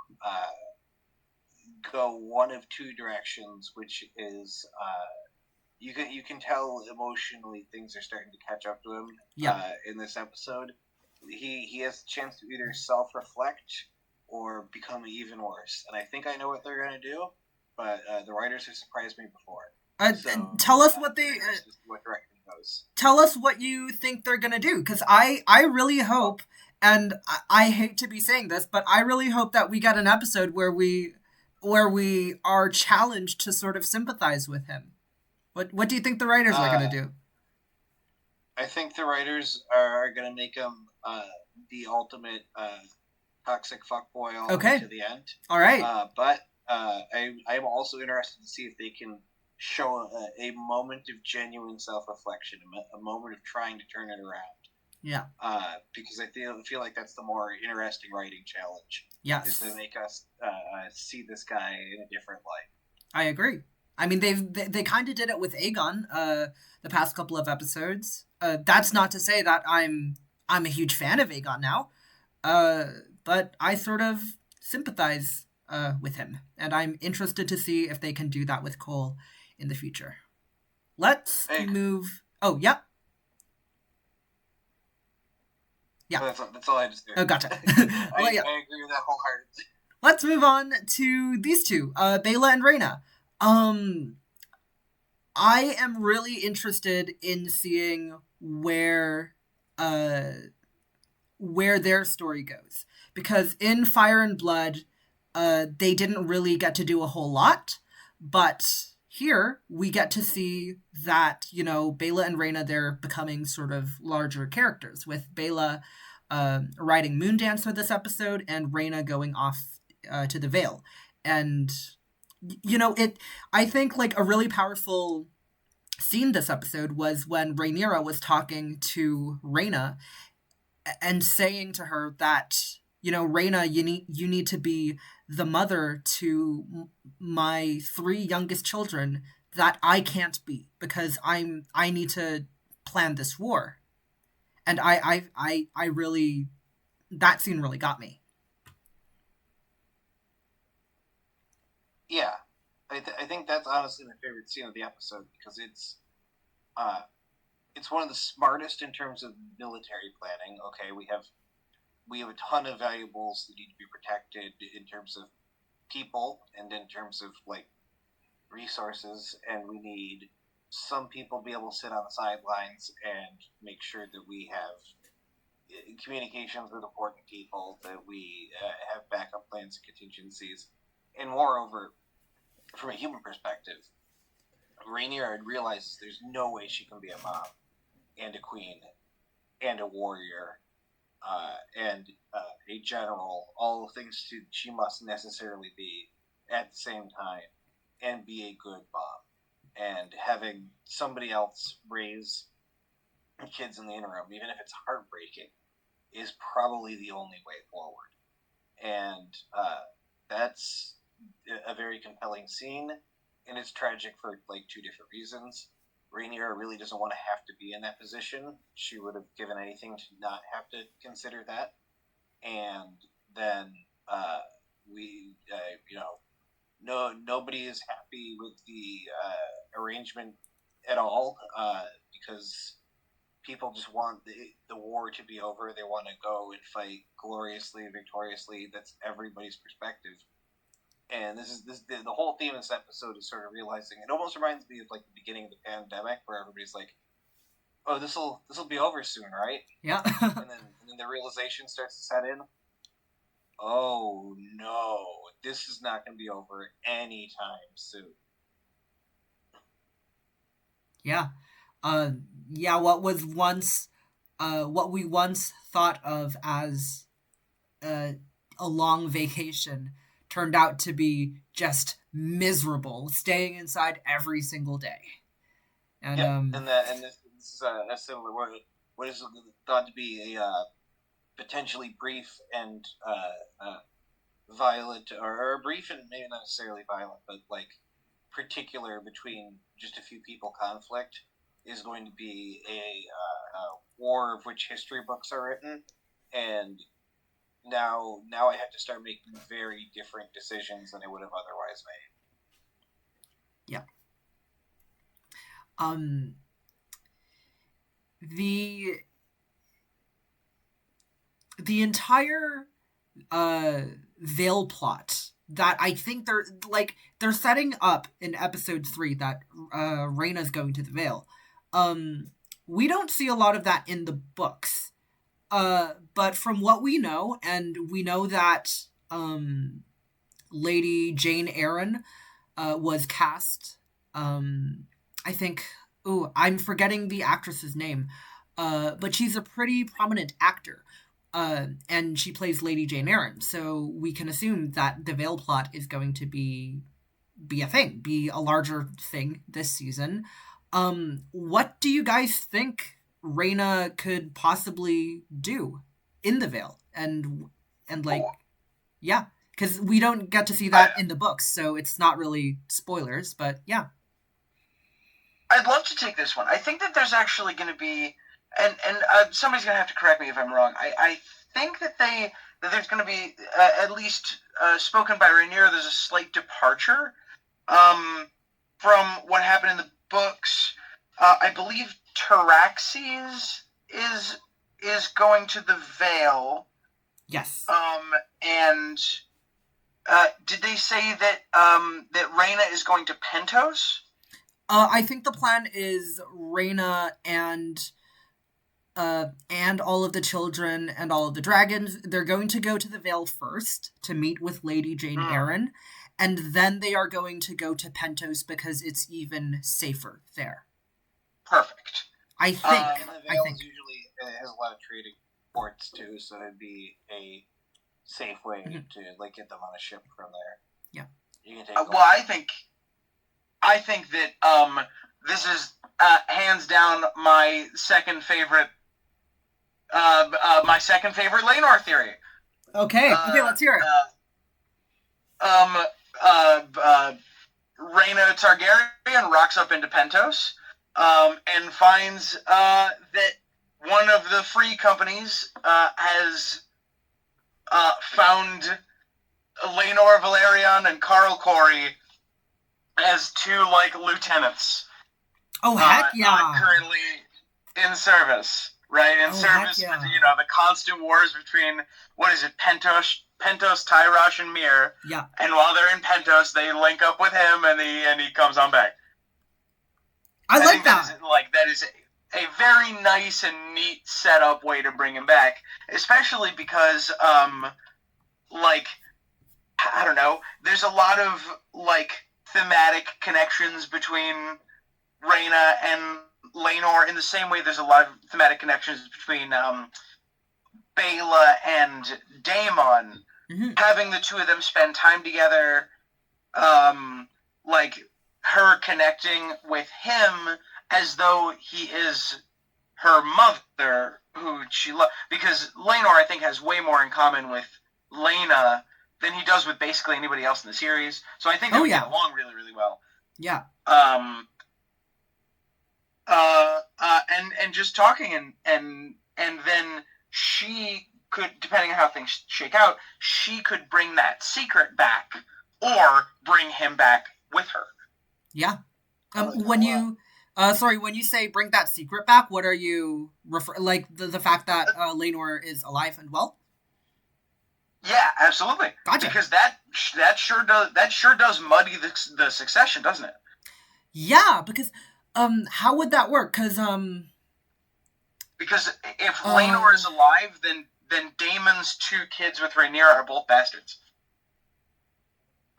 go one of 2 directions, which is you can tell emotionally things are starting to catch up to him. In this episode, he has a chance to either self-reflect or become even worse. And I think I know what they're going to do, but the writers have surprised me before. Tell us what they... what direction it goes. Tell us what you think they're going to do, because I really hope, and I hate to be saying this, but I really hope that we get an episode where we are challenged to sort of sympathize with him. What do you think the writers are going to do? I think the writers are going to make him the ultimate... toxic fuckboy all the way to the end. All right. But I'm also interested to see if they can show a moment of genuine self-reflection, a moment of trying to turn it around. Yeah. Because I feel like that's the more interesting writing challenge. Yes. Is to make us see this guy in a different light. I agree. I mean, they kind of did it with Aegon the past couple of episodes. That's not to say that I'm a huge fan of Aegon now. But I sort of sympathize with him, and I'm interested to see if they can do that with Cole in the future. Let's move... Oh, yeah. Yeah. So that's all I had to say. Oh, gotcha. I Yeah. agree with that wholeheartedly. Let's move on to these two, Bela and Reyna. I am really interested in seeing where their story goes, because in Fire and Blood, they didn't really get to do a whole lot, but here we get to see that, you know, Bela and Reyna, they're becoming sort of larger characters, with Bela riding Moondance for this episode and Reyna going off to the Vale. And you know, I think like a really powerful scene this episode was when Rhaenyra was talking to Reyna and saying to her that, you know, Reyna, you need to be the mother to my 3 youngest children that I can't be, because I need to plan this war. And I really, that scene really got me. Yeah, I think that's honestly my favorite scene of the episode, because it's one of the smartest in terms of military planning. Okay, we have a ton of valuables that need to be protected in terms of people and in terms of like resources, and we need some people to be able to sit on the sidelines and make sure that we have communications with important people, that we have backup plans and contingencies. And moreover, from a human perspective, Rhaenyra realizes there's no way she can be a mom and a queen and a warrior and a general, all the things she must necessarily be at the same time, and be a good mom. And having somebody else raise kids in the interim, even if it's heartbreaking, is probably the only way forward. And that's a very compelling scene, and it's tragic for like 2 different reasons. Rhaenyra really doesn't want to have to be in that position. She would have given anything to not have to consider that. And then nobody is happy with the arrangement at all, because people just want the war to be over. They want to go and fight gloriously, victoriously. That's everybody's perspective. And the whole theme of this episode is sort of realizing, it almost reminds me of like the beginning of the pandemic, where everybody's like, oh, this'll be over soon, right? Yeah. and then the realization starts to set in. Oh no, this is not going to be over anytime soon. Yeah. Yeah, what we once thought of as a long vacation turned out to be just miserable, staying inside every single day. And this is a similar what is thought to be a potentially brief and violent, or brief and maybe not necessarily violent, but like particular between just a few people conflict, is going to be a war of which history books are written. And now I have to start making very different decisions than I would have otherwise made. Yeah. The entire Veil plot that I think they're setting up in episode 3 that Reyna's going to the Veil. We don't see a lot of that in the books. But from what we know, and we know that Lady Jane Eyre was cast. I think. Ooh, I'm forgetting the actress's name. But she's a pretty prominent actor. And she plays Lady Jane Eyre. So we can assume that the Veil plot is going to be a thing, be a larger thing this season. What do you guys think Reyna could possibly do in the Veil? And like, yeah, because we don't get to see that in the books, so it's not really spoilers, but yeah. I'd love to take this one. I think that there's actually going to be, and somebody's going to have to correct me if I'm wrong. I think that there's going to be, at least spoken by Rhaenyra, there's a slight departure from what happened in the books. I believe Taraxes is is going to the Vale. Yes. And did they say that that Rhaena is going to Pentos? I think the plan is Rhaena and all of the children and all of the dragons, they're going to go to the Vale first to meet with Lady Jane Eyre, and then they are going to go to Pentos because it's even safer there. Perfect. I think. And the Vale usually has a lot of trading ports too, so it'd be a safe way to like get them on a ship from there. Yeah. You can take well, I think that this is hands down my second favorite Laenor theory. Okay, let's hear it. Rhaena Targaryen rocks up into Pentos and finds that one of the free companies has found Laenor Valerion and Carl Corey as two, like, lieutenants. Oh, heck yeah. Currently in service, right? In service with, the constant wars between, Pentos, Tyrosh, and Mir. Yeah. And while they're in Pentos, they link up with him, and he comes on back. I like that. That is a very nice and neat setup way to bring him back, especially because, I don't know, there's a lot of, thematic connections between Rhaena and Laenor in the same way there's a lot of thematic connections between Baela and Daemon. Mm-hmm. Having the two of them spend time together, her connecting with him as though he is her mother, who she loves. Because Laenor, I think, has way more in common with Laena than he does with basically anybody else in the series. So I think they would get along really, really well. Yeah. And just talking and then she could, depending on how things shake out, she could bring that secret back or bring him back with her. Yeah. When you say bring that secret back, what are you the fact that Laenor is alive and well? Yeah, absolutely. Gotcha. Because that sure does muddy the succession, doesn't it? Yeah, because how would that work? Because if Laenor is alive, then Daemon's two kids with Rhaenyra are both bastards.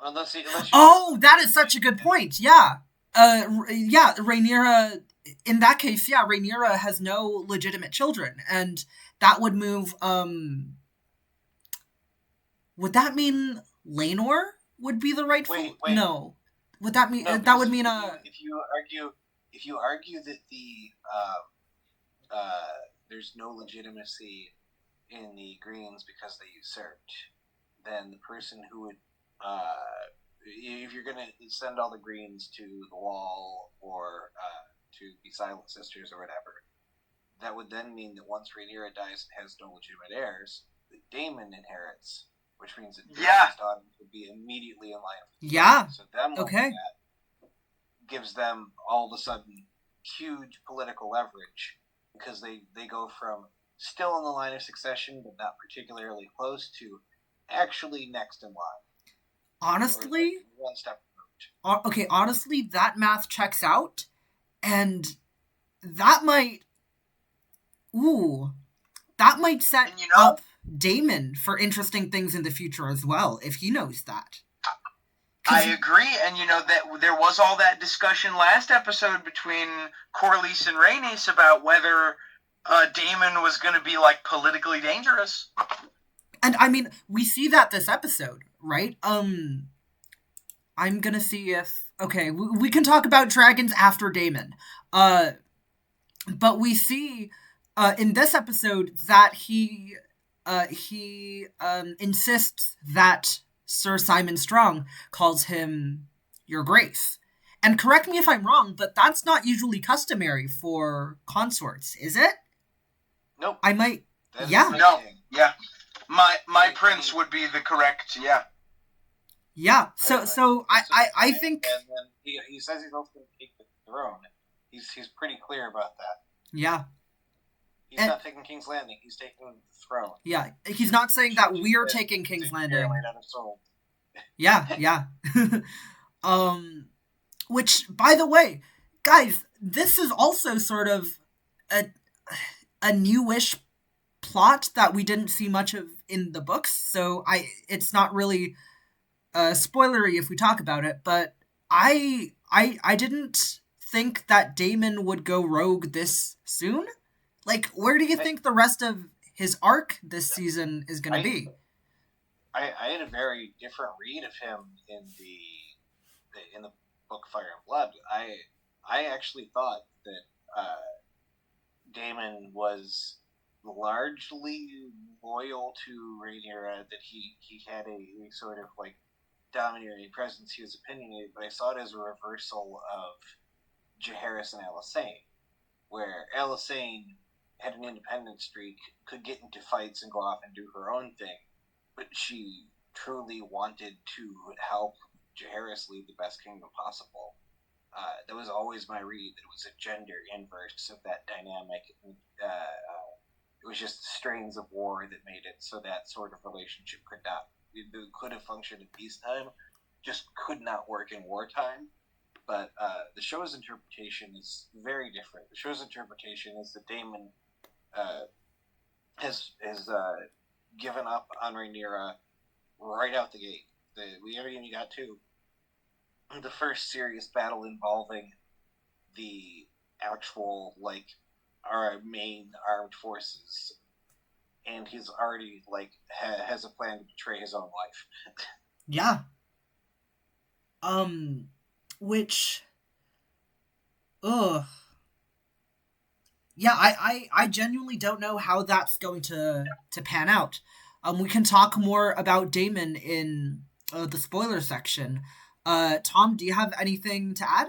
Unless that is such a good point. Yeah. Rhaenyra, in that case, Rhaenyra has no legitimate children, and that would move, would that mean Laenor would be the rightful? Wait. No. Would that mean, no, that would mean, if you argue that there's no legitimacy in the Greens because they usurped, then the person who would, if you're going to send all the Greens to the Wall or to be Silent Sisters or whatever, that would then mean that once Rhaenyra dies and has no legitimate heirs, that Daemon inherits, which means that Daemon's daughter would be immediately in line. Yeah. So them that gives them all of a sudden huge political leverage because they go from still in the line of succession but not particularly close to actually next in line. Honestly, one step removed. Okay, honestly, that math checks out, and that might set up Daemon for interesting things in the future as well, if he knows that. I agree, and that there was all that discussion last episode between Corlys and Rhaenys about whether Daemon was going to be politically dangerous. And I mean, we see that this episode, right? I'm gonna see if we can talk about dragons after Daemon. But we see in this episode that he insists that Sir Simon Strong calls him Your Grace. And correct me if I'm wrong, but that's not usually customary for consorts, is it? Nope. I might. That's No. Yeah. My prince would be the correct. Yeah. Yeah. So I think. And then he says he's also going to take the throne. He's pretty clear about that. Yeah. He's not taking King's Landing. He's taking the throne. Yeah, he's not saying that we're taking King's Landing. Right out of Soul. Yeah. Which, by the way, guys, this is also sort of a newish plot that we didn't see much of in the books, so it's not really spoilery if we talk about it, but I didn't think that Daemon would go rogue this soon. Like, where do you think the rest of his arc this season is going to be? I had a very different read of him in the book Fire and Blood. I actually thought that Daemon was largely loyal to Rhaenyra, that he had a sort of like domineering presence. He was opinionated, but I saw it as a reversal of Jaehaerys and Helaena, where Helaena had an independent streak, could get into fights and go off and do her own thing, but she truly wanted to help Jaehaerys lead the best kingdom possible. That was always my read, that it was a gender inverse of that dynamic. It was just strains of war that made it so that sort of relationship could have functioned in peacetime, just could not work in wartime. But the show's interpretation is very different. The show's interpretation is that Daemon has given up on Rhaenyra right out the gate. We haven't even got to the first serious battle involving the actual, like, our main armed forces, and he's already, like, has a plan to betray his own life. Yeah. Which... Ugh. Yeah, I genuinely don't know how that's going to pan out. We can talk more about Daemon in the spoiler section. Tom, do you have anything to add?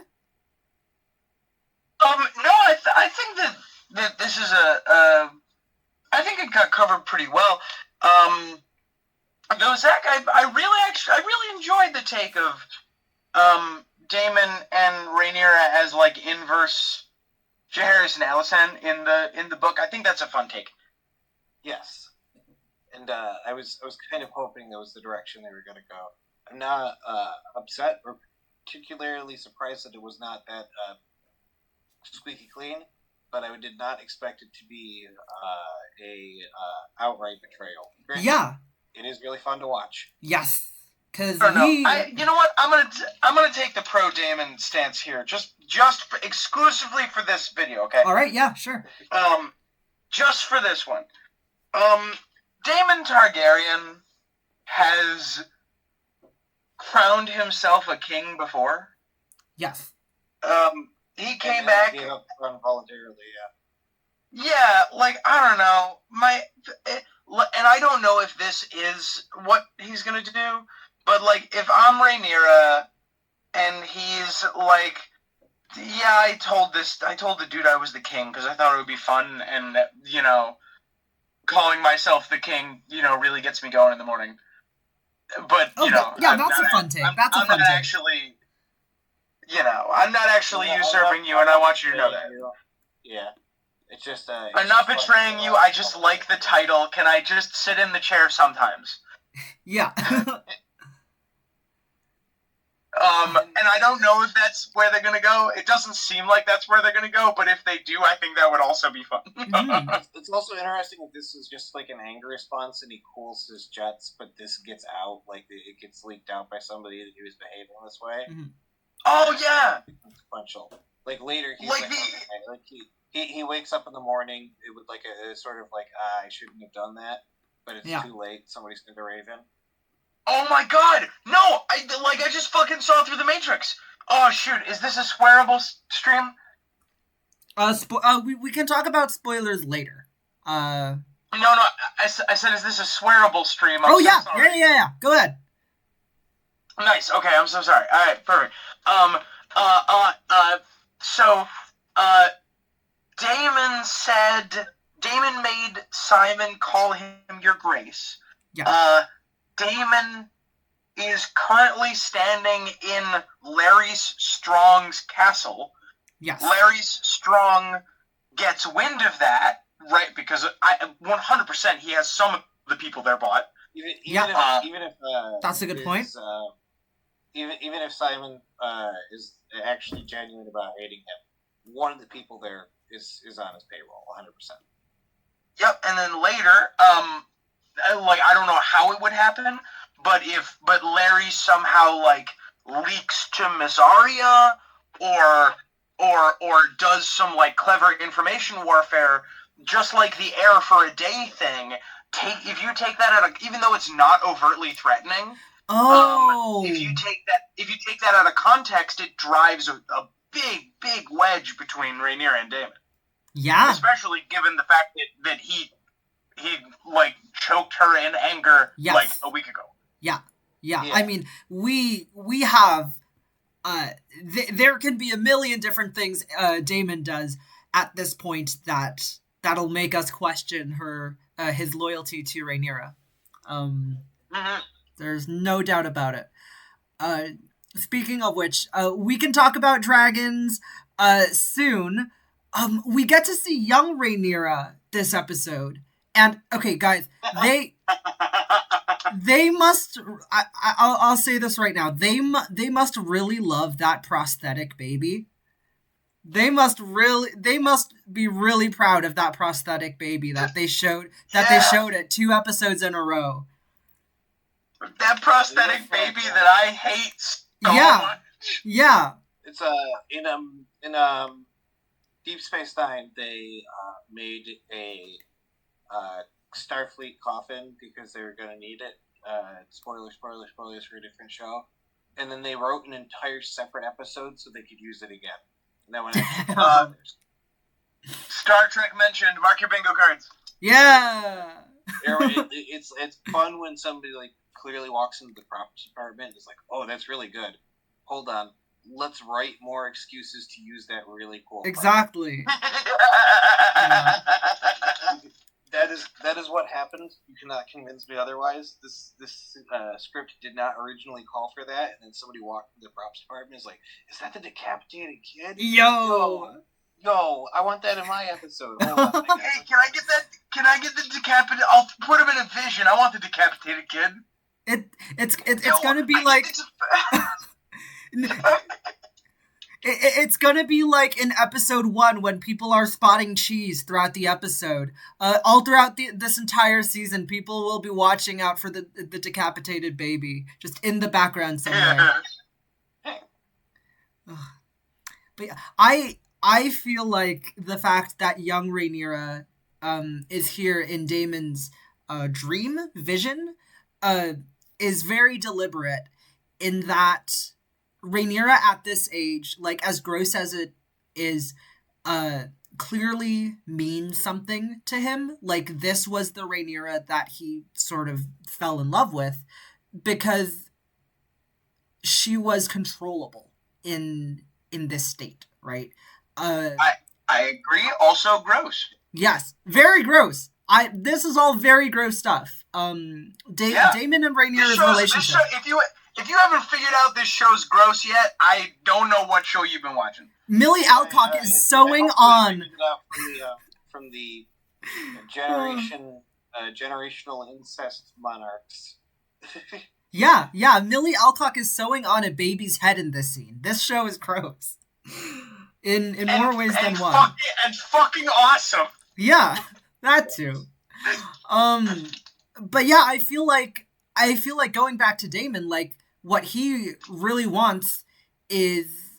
No, I think that this is I think it got covered pretty well. Though, Zach, I really enjoyed the take of Daemon and Rhaenyra as, like, inverse Jaehaerys and Alicent in the book. I think that's a fun take. Yes, and I was kind of hoping that was the direction they were going to go. I'm not upset or particularly surprised that it was not that squeaky clean, but I did not expect it to be a outright betrayal. Granted, Yeah, it is really fun to watch. yes, because you know what? I'm gonna take the pro Daemon stance here, just exclusively for this video. Okay. All right. Yeah. Sure. Just for this one, Daemon Targaryen has crowned himself a king before. Yes. He came back. Gave up voluntarily, yeah. Yeah, like, I don't know. And I don't know if this is what he's gonna do, but, like, if I'm Rhaenyra and he's like, yeah, I told the dude I was the king because I thought it would be fun, and, you know, calling myself the king, you know, really gets me going in the morning. But, you know, yeah, that's a fun take. That's a fun take. Actually, you know, I'm not actually usurping you, and I want you to know that. Yeah. It's just I'm not betraying you, I just like the title. Can I just sit in the chair sometimes? Yeah. And I don't know if that's where they're gonna go. It doesn't seem like that's where they're gonna go, but if they do, I think that would also be fun. It's also interesting that this is just like an anger response and he cools his jets, but this gets out, like it gets leaked out by somebody that he was behaving this way. Mm-hmm. Oh yeah. Consequential. Like later, he wakes up in the morning with like a sort of like I shouldn't have done that, but it's too late. Somebody's going to Raven. Oh my god! No, I just fucking saw through the Matrix. Oh shoot, is this a swearable stream? We can talk about spoilers later. No, I said, is this a swearable stream? Yeah. Go ahead. Nice. Okay, I'm so sorry. All right, perfect. So, Daemon made Simon call him Your Grace. Yeah. Daemon is currently standing in Larys Strong's castle. Yes. Larys Strong gets wind of that Right, because 100% he has some of the people there bought. Even if that's a good point. Even if Simon is actually genuine about hating him, one of the people there is on his payroll, 100%. Yep, and then later, like, I don't know how it would happen, but Larry somehow, like, leaks to Mazzaria, or does some, like, clever information warfare, just like the Air for a Day thing, if you take that even though it's not overtly threatening, if you take that out of context, it drives a big wedge between Rhaenyra and Daemon. Yeah. Especially given the fact that he like choked her in anger like a week ago. Yeah. I mean, we have there can be a million different things Daemon does at this point that'll make us question his loyalty to Rhaenyra. There's no doubt about it. Speaking of which, we can talk about dragons soon. We get to see young Rhaenyra this episode. And, okay, guys, they must, I'll say this right now, they must really love that prosthetic baby. They must be really proud of that prosthetic baby that they showed it 2 episodes in a row. That prosthetic baby that I hate so much. Yeah. It's in Deep Space Nine, they made a Starfleet coffin because they were going to need it. Spoilers for a different show. And then they wrote an entire separate episode so they could use it again. And that went Star Trek mentioned. Mark your bingo cards. Yeah. It's fun when somebody like clearly walks into the props department and is like, "Oh, that's really good. Hold on, let's write more excuses to use that really cool." Exactly. That is what happened. You cannot convince me otherwise. This script did not originally call for that, and then somebody walked into the props department and is like, "Is that the decapitated kid? Yo, I want that in my episode." Hold on, hey, can I get that? Can I get the decapitated? I'll put him in a vision. I want the decapitated kid. It's gonna be like. It's gonna be like in episode 1 when people are spotting cheese throughout the episode. All throughout this entire season, people will be watching out for the decapitated baby just in the background somewhere. But I feel like the fact that young Rhaenyra is here in Daemon's vision is very deliberate in that Rhaenyra at this age, like as gross as it is, clearly means something to him. Like this was the Rhaenyra that he sort of fell in love with because she was controllable in this state, right? I agree. Also gross. Yes, very gross. This is all very gross stuff. Daemon and Rhaenyra's relationship. If you haven't figured out this show's gross yet, I don't know what show you've been watching. Millie Alcock is sewing on. From the generational incest monarchs. Yeah. Millie Alcock is sewing on a baby's head in this scene. This show is gross. In more ways than one. And fucking awesome. Yeah, that too. But yeah, I feel like going back to Daemon, like what he really wants is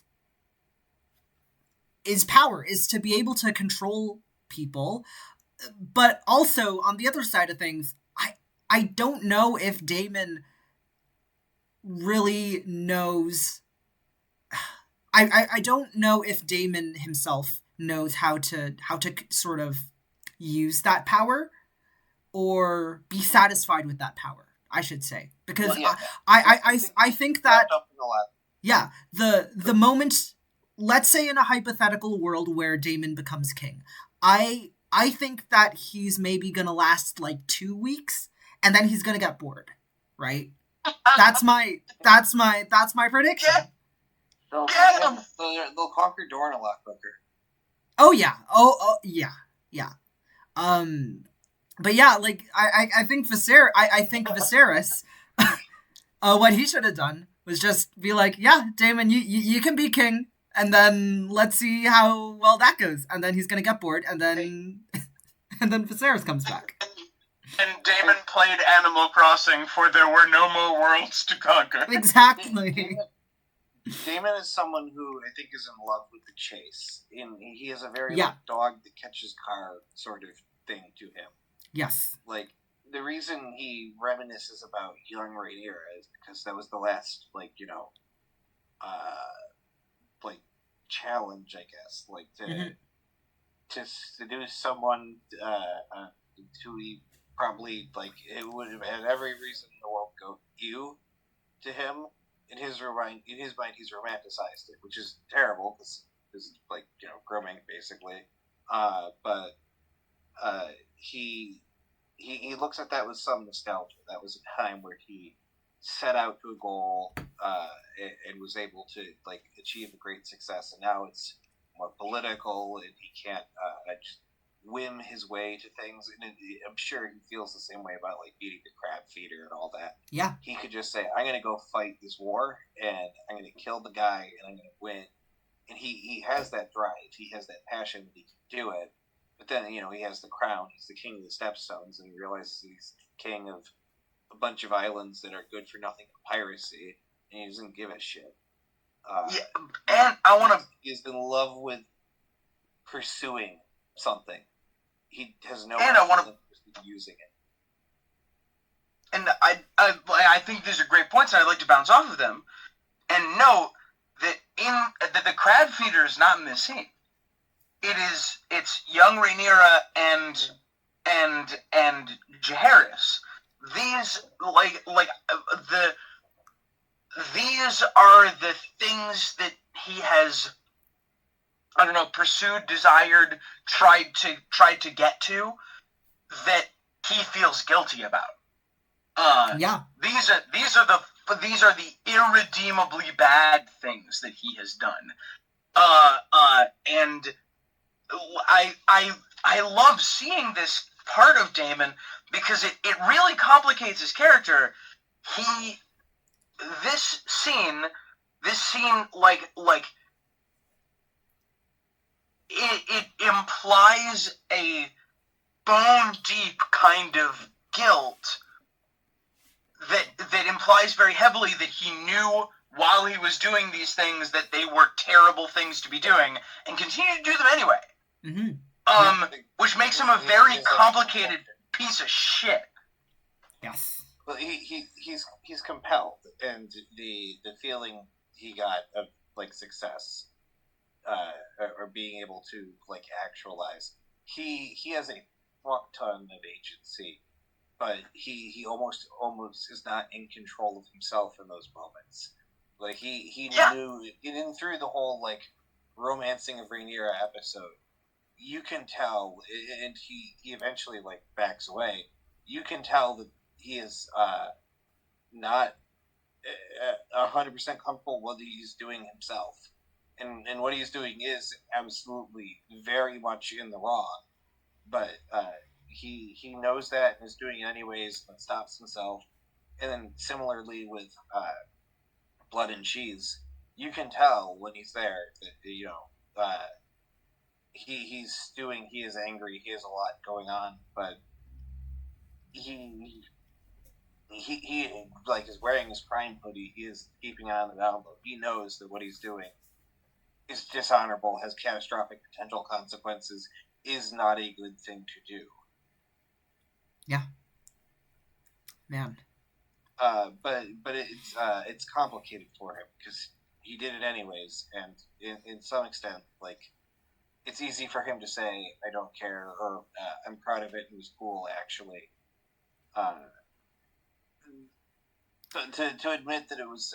power, is to be able to control people. But also on the other side of things, I don't know if Daemon really knows. I don't know if Daemon himself knows how to sort of use that power or be satisfied with that power, I should say, because I think that the moment, let's say in a hypothetical world where Daemon becomes king, I think that he's maybe gonna last like 2 weeks and then he's gonna get bored, right? That's my prediction. They'll conquer Dorne a lot quicker. Oh yeah. Oh yeah. But yeah, like I think Viserys, what he should have done was just be like, yeah, Daemon, you can be king, and then let's see how well that goes, and then he's gonna get bored, and then and then Viserys comes back. And Daemon played Animal Crossing for there were no more worlds to conquer. Exactly. Daemon is someone who I think is in love with the chase. He has a very Yeah. like, dog that catches car sort of thing to him. Yes. Like, the reason he reminisces about young Rhaenyra is because that was the last, like, you know, like, challenge, I guess. Like, to seduce someone who he probably, like, it would have had every reason in the world to go you to him. In his mind, he's romanticized it, which is terrible. This is, like, you know, grooming, basically. But he looks at that with some nostalgia. That was a time where he set out to a goal and was able to, like, achieve a great success. And now it's more political, and he can't just whim his way to things. And I'm sure he feels the same way about, like, beating the crab feeder and all that. Yeah. He could just say, I'm going to go fight this war, and I'm going to kill the guy, and I'm going to win. And he has that drive. He has that passion that he can do it. But then, you know, he has the crown. He's the king of the Stepstones, and he realizes he's king of a bunch of islands that are good for nothing but piracy, and he doesn't give a shit. Yeah, and I want to... He's in love with pursuing something. He has no interest in using it. And I think these are great points, and I'd like to bounce off of them. And note that the crab feeder is not in this scene. It's young Rhaenyra and Jaehaerys. These these are the things that he has, I don't know, pursued, desired, tried to get to, that he feels guilty about. Yeah. These are the irredeemably bad things that he has done. And I love seeing this part of Daemon because it really complicates his character. This scene like it implies a bone deep kind of guilt that implies very heavily that he knew while he was doing these things that they were terrible things to be doing and continued to do them anyway. Mm-hmm. Which makes him a very complicated piece of shit. Yes. Well, he's compelled, and the feeling he got of, like, success, or being able to, like, actualize, he has a fuck ton of agency, but he almost is not in control of himself in those moments. Like, he knew, and through the whole, like, romancing of Rhaenyra episode, you can tell, and he eventually, like, backs away, you can tell that he is not 100% comfortable with what he's doing himself. And what he's doing is absolutely very much in the wrong. But he knows that and is doing it anyways, but stops himself. And then similarly with Blood and Cheese, you can tell when he's there that, you know, he is angry, he has a lot going on, but he like is wearing his crime hoodie, he is keeping on the down low. He knows that what he's doing is dishonorable, has catastrophic potential consequences, is not a good thing to do. Yeah. Man. But it's complicated for him because he did it anyways, and in some extent, like, it's easy for him to say, I don't care, or I'm proud of it, it was cool, actually. To admit that it was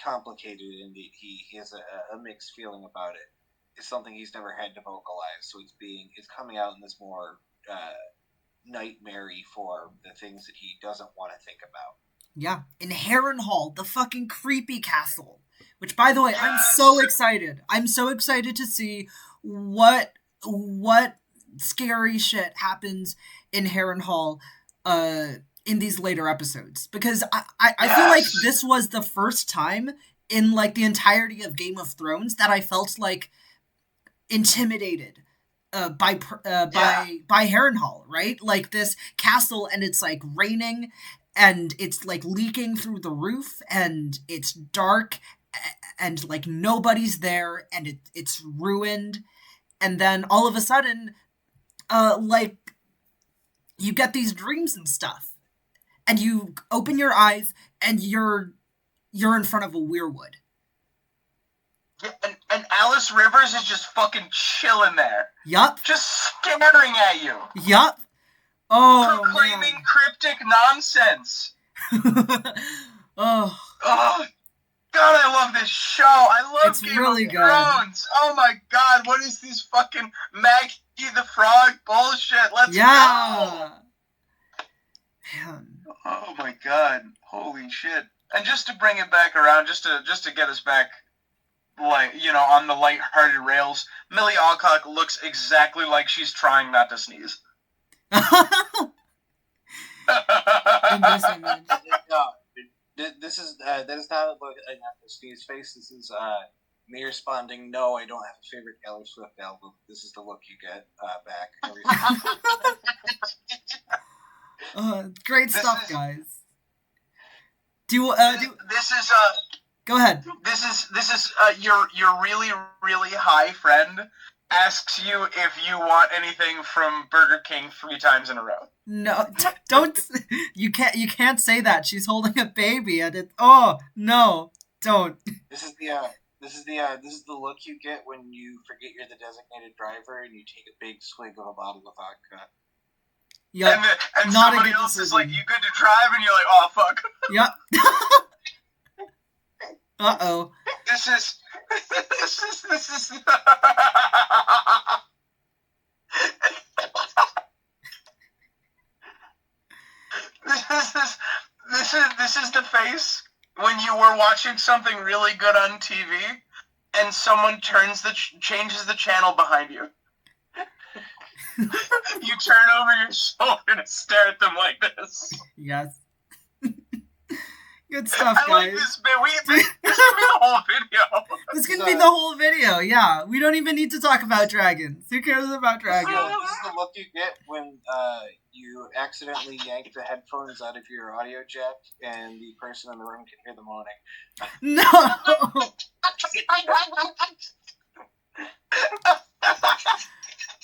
complicated, and he has a mixed feeling about it, is something he's never had to vocalize, so it's coming out in this more nightmare-y form, the things that he doesn't want to think about. Yeah, in Harrenhal, the fucking creepy castle. Which, by the way, I'm so excited. I'm so excited to see what scary shit happens in Harrenhal in these later episodes. Because I feel like this was the first time in, like, the entirety of Game of Thrones that I felt, like, intimidated by Harrenhal, right? Like, this castle, and it's, like, raining, and it's, like, leaking through the roof, and it's dark, and, like, nobody's there, and it's ruined. And then all of a sudden, like, you get these dreams and stuff, and you open your eyes, and you're in front of a weirwood. Yeah, and Alice Rivers is just fucking chilling there. Yup. Just staring at you. Yup. Oh, proclaiming man. cryptic nonsense. Oh. Oh, God, I love this show. I love It's Game really of good. Thrones. Oh my God, what is this fucking Maggie the Frog bullshit? Let's go. Man. Oh my God, holy shit. And just to bring it back around, just to get us back, like, you know, on the lighthearted rails, Millie Alcock looks exactly like she's trying not to sneeze. In this image. This is that is not like a sneeze face. This is me responding, no, I don't have a favorite Taylor Swift album. This is the look you get back. Great stuff, guys. This is Go ahead. This is your really, really high friend asks you if you want anything from Burger King 3 times in a row. No, don't. You can't say that. She's holding a baby, and it. Oh no, don't. This is the look you get when you forget you're the designated driver and you take a big swig of a bottle of vodka. Yep. And Not somebody else is like, "You good to drive?" And you're like, "Oh fuck." Yep. Uh-oh. This is This is the face when you were watching something really good on TV and someone changes the channel behind you. You turn over your shoulder and stare at them like this. Yes. Good stuff, guys. I like this bit. This is gonna be the whole video. This can be the whole video, yeah. We don't even need to talk about dragons. Who cares about dragons? This is the look you get when you accidentally yank the headphones out of your audio jack and the person in the room can hear the moaning. No!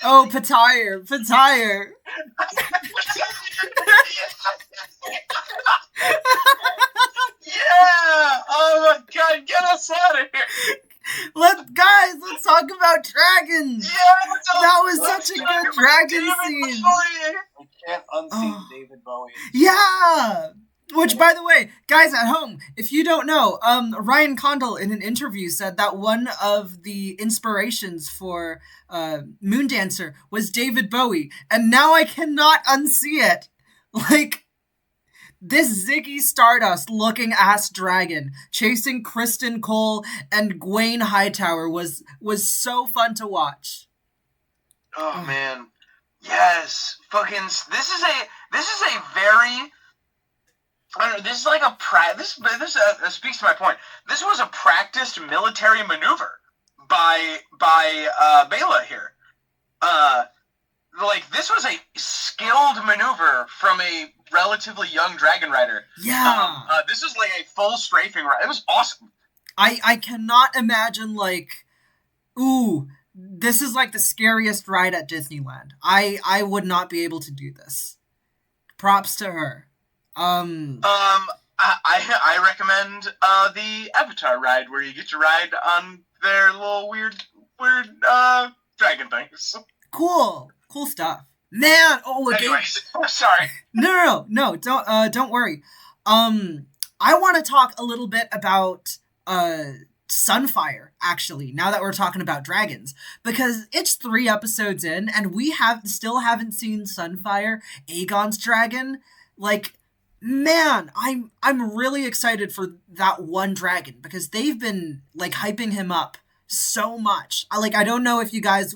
Oh, Patire. Yeah! Oh my God, get us out of here! Let's talk about dragons! Yeah! That was such a good dragon scene! I can't unsee David Bowie. Yeah! Which, by the way, guys at home, if you don't know, Ryan Condal in an interview said that one of the inspirations for Moondancer was David Bowie, and now I cannot unsee it. Like, this Ziggy Stardust looking ass dragon chasing Criston Cole and Gwaine Hightower was so fun to watch. Oh man, yes, fucking. This is a very. I don't know. This is like a this speaks to my point. This was a practiced military maneuver by Bela here. Like, this was a skilled maneuver from a relatively young dragon rider. Yeah. This is like a full strafing ride. It was awesome. I cannot imagine, like, ooh, this is like the scariest ride at Disneyland. I would not be able to do this. Props to her. I recommend the Avatar ride where you get to ride on their little weird dragon things. Cool stuff, man. Oh, again. Anyways, sorry. No, don't worry. I want to talk a little bit about Sunfire, actually, now that we're talking about dragons, because it's 3 episodes in and we still haven't seen Sunfire, Aegon's dragon. Like, man, I'm really excited for that one dragon because they've been, like, hyping him up so much. I don't know if you guys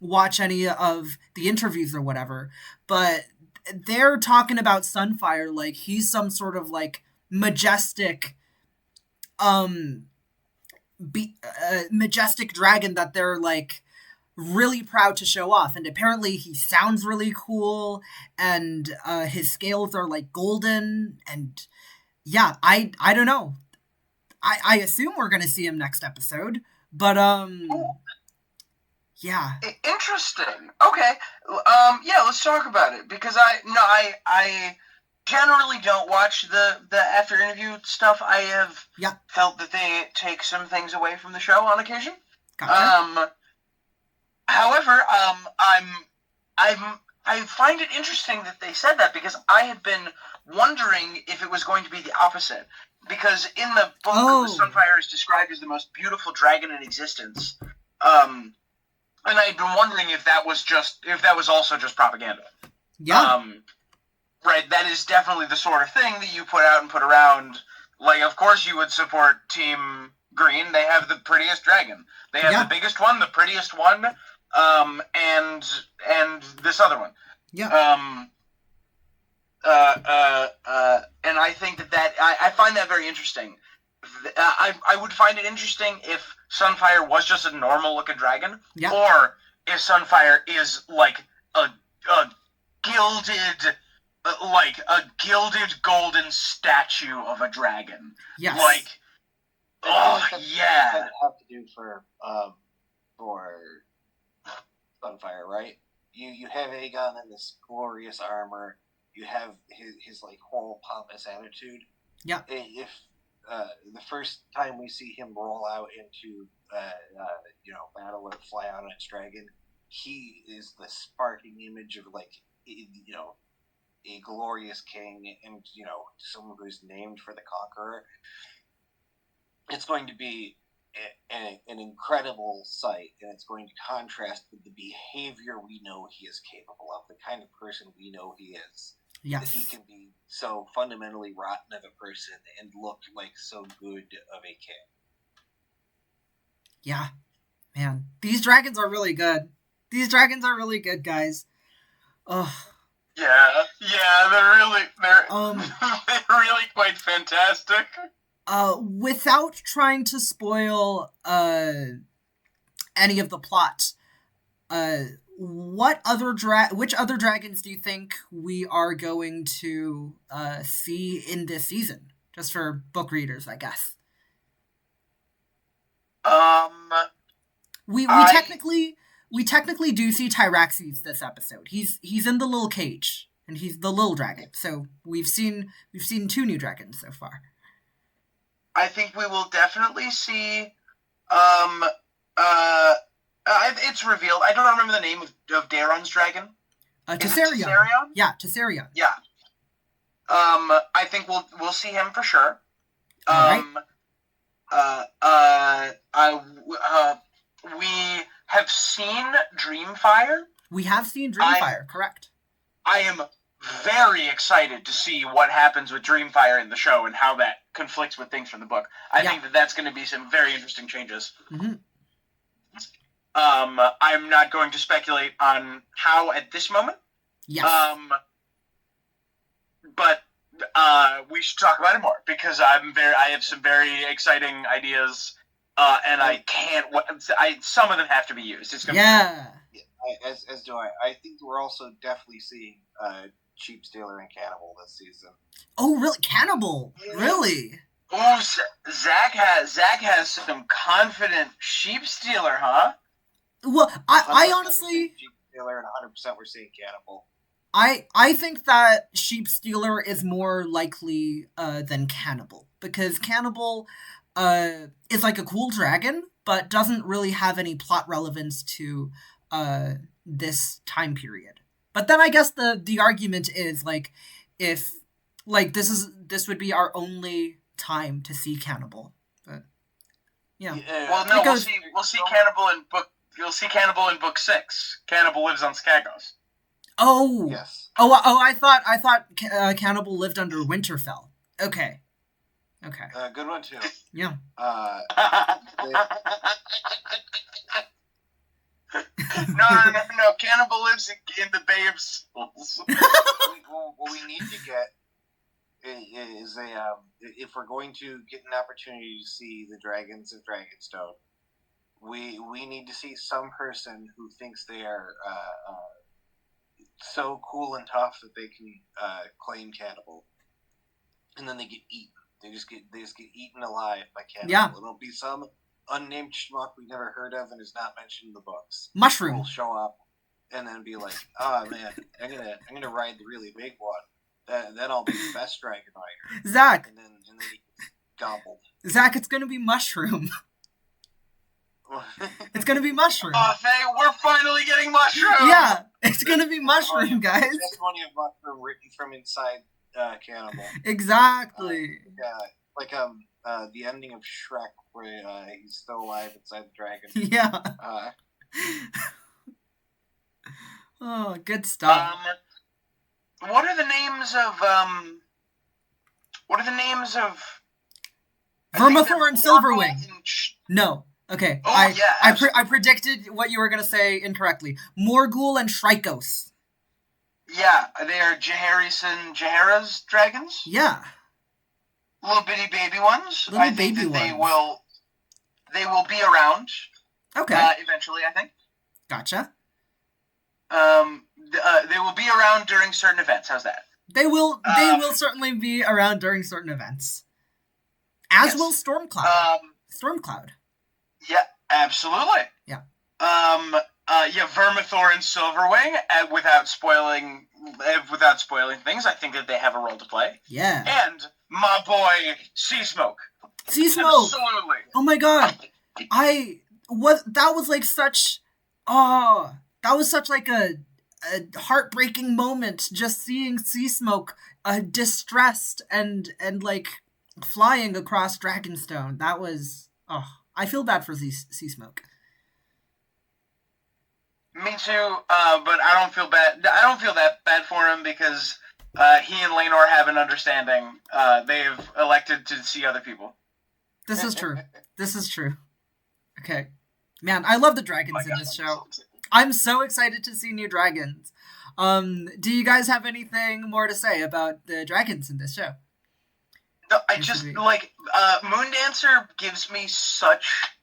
watch any of the interviews or whatever, but they're talking about Sunfire like he's some sort of like majestic majestic dragon that they're like really proud to show off. And apparently he sounds really cool, and his scales are like golden, and yeah, I don't know. I assume we're gonna see him next episode, but yeah. Interesting. Okay. Yeah, let's talk about it, because I generally don't watch the after interview stuff. I have felt that they take some things away from the show on occasion. Gotcha. However, I find it interesting that they said that, because I had been wondering if it was going to be the opposite. Because in the book, Sunfire is described as the most beautiful dragon in existence. And I had been wondering if that was also just propaganda. Yeah. Right, that is definitely the sort of thing that you put out and put around. Like, of course you would support Team Green. They have the prettiest dragon. They have the biggest one, the prettiest one, and this other one. Yeah. And I think that I find that very interesting. I would find it interesting if Sunfire was just a normal-looking dragon, or if Sunfire is like a gilded, golden statue of a dragon. Yes. Like, oh yeah. That have to do for Sunfire, right? You have Aegon in this glorious armor. You have his like whole pompous attitude. Yeah. If the first time we see him roll out into battle or fly out on its dragon, he is the sparking image of like a glorious king, and someone who's named for the conqueror. It's going to be an incredible sight, and it's going to contrast with the behavior we know he is capable of, the kind of person we know he is. Yes. That he can be so fundamentally rotten of a person and look like so good of a king. Yeah. Man, these dragons are really good. These dragons are really good, guys. Oh. Yeah, they're they're really quite fantastic. Without trying to spoil any of the plot, which other dragons do you think we are going to see in this season? Just for book readers, I guess. We technically do see Tyraxes this episode. He's in the little cage, and he's the little dragon. So we've seen 2 new dragons so far. I think we will definitely see. It's revealed. I don't remember the name of Daeron's dragon. Tessarion. Yeah, Tessarion. Yeah. I think we'll see him for sure. All right. We have seen Dreamfire. We have seen Dreamfire, correct. I am very excited to see what happens with Dreamfire in the show and how that conflicts with things from the book. I think that's going to be some very interesting changes. Mm-hmm. I'm not going to speculate on how at this moment. Yes. But we should talk about it more, because I have some very exciting ideas, and I can't. Some of them have to be used. It's gonna as do I. I think we're also definitely seeing Sheep Stealer and Cannibal this season. Oh, really? Cannibal? Really? Oh, Zach has some confident Sheep Stealer, huh? Well, I honestly... Sheep Stealer, and 100% we're seeing Cannibal. I think that Sheep Stealer is more likely than Cannibal, because Cannibal is like a cool dragon, but doesn't really have any plot relevance to this time period. But then I guess the argument is like, if like this would be our only time to see Cannibal. But yeah. Well, no, we'll see Cannibal in book. You'll see Cannibal in book 6. Cannibal lives on Skagos. Oh. Yes. Oh! I thought Cannibal lived under Winterfell. Okay. Okay. Good one too. Yeah. No. Cannibal lives in the Bay of Souls. What we need to get is if we're going to get an opportunity to see the dragons of Dragonstone, we need to see some person who thinks they are so cool and tough that they can claim cannibal, and then they get eaten. They just get eaten alive by cannibal. Yeah. It'll be some unnamed schmuck we never heard of and is not mentioned in the books. Mushroom will show up and then be like, "Oh man, I'm gonna ride the really big one. Then I'll be the best dragon rider." Zach. And then he gets gobbled. Zach, it's gonna be Mushroom. It's gonna be Mushroom. Oh, we're finally getting Mushroom. Yeah, it's gonna be Mushroom, guys. Testimony of Mushroom written from inside Cannibal. Exactly. Like the ending of Shrek where he's still alive inside the dragon. Yeah. Oh, good stuff. What are the names of Vermithor and Silverwing. No. Okay. Oh, I predicted what you were gonna say incorrectly. Morgul and Shrikos. Yeah, they are Jaehaerys and Jaehaera's dragons. Yeah. Little bitty baby ones. Little baby ones. They will be around. Okay. Eventually, I think. Gotcha. They will be around during certain events. How's that? They will certainly be around during certain events. As will Stormcloud. Stormcloud. Yeah, absolutely. Yeah. Vermithor and Silverwing, without spoiling things, I think that they have a role to play. Yeah. And my boy Sea Smoke. Sea Smoke. Absolutely. Oh my god. That was such like a heartbreaking moment, just seeing Sea Smoke distressed and like flying across Dragonstone. That was I feel bad for Sea Smoke. Me too, but I don't feel bad. I don't feel that bad for him because he and Laenor have an understanding. They've elected to see other people. This is true. This is true. Okay. Man, I love the dragons in this show. I'm so excited to see new dragons. Do you guys have anything more to say about the dragons in this show? No, I just, Moondancer gives me such...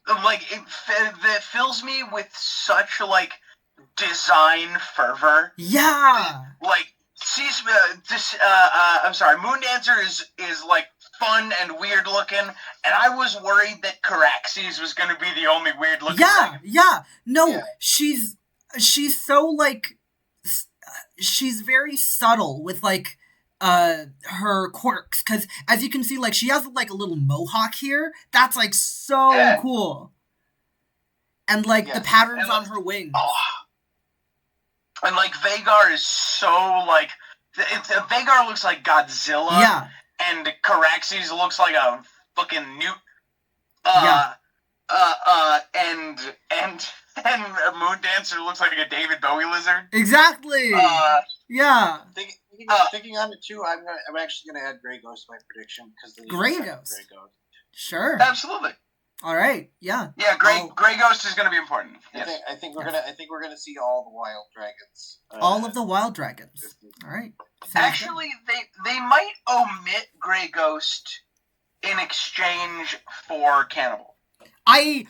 it fills me with such, design fervor. Yeah! Moondancer is fun and weird looking, and I was worried that Caraxes was going to be the only weird looking dragon. Yeah! No, she's so, she's very subtle with, her quirks, because as you can see, she has a little mohawk here. That's so cool. And the patterns on her wings. Oh. And Vhagar is so Vhagar looks like Godzilla. Yeah. And Caraxes looks like a fucking newt. And Moondancer looks like a David Bowie lizard. Exactly. Yeah. Thinking on it too, I'm actually gonna add Grey Ghost to my prediction because Grey Ghost. Sure. Absolutely. All right. Yeah. Yeah. Grey Ghost is gonna be important. Yes. I think we're gonna see all the wild dragons. All of the wild dragons. All right. Actually, they might omit Grey Ghost in exchange for Cannibal. I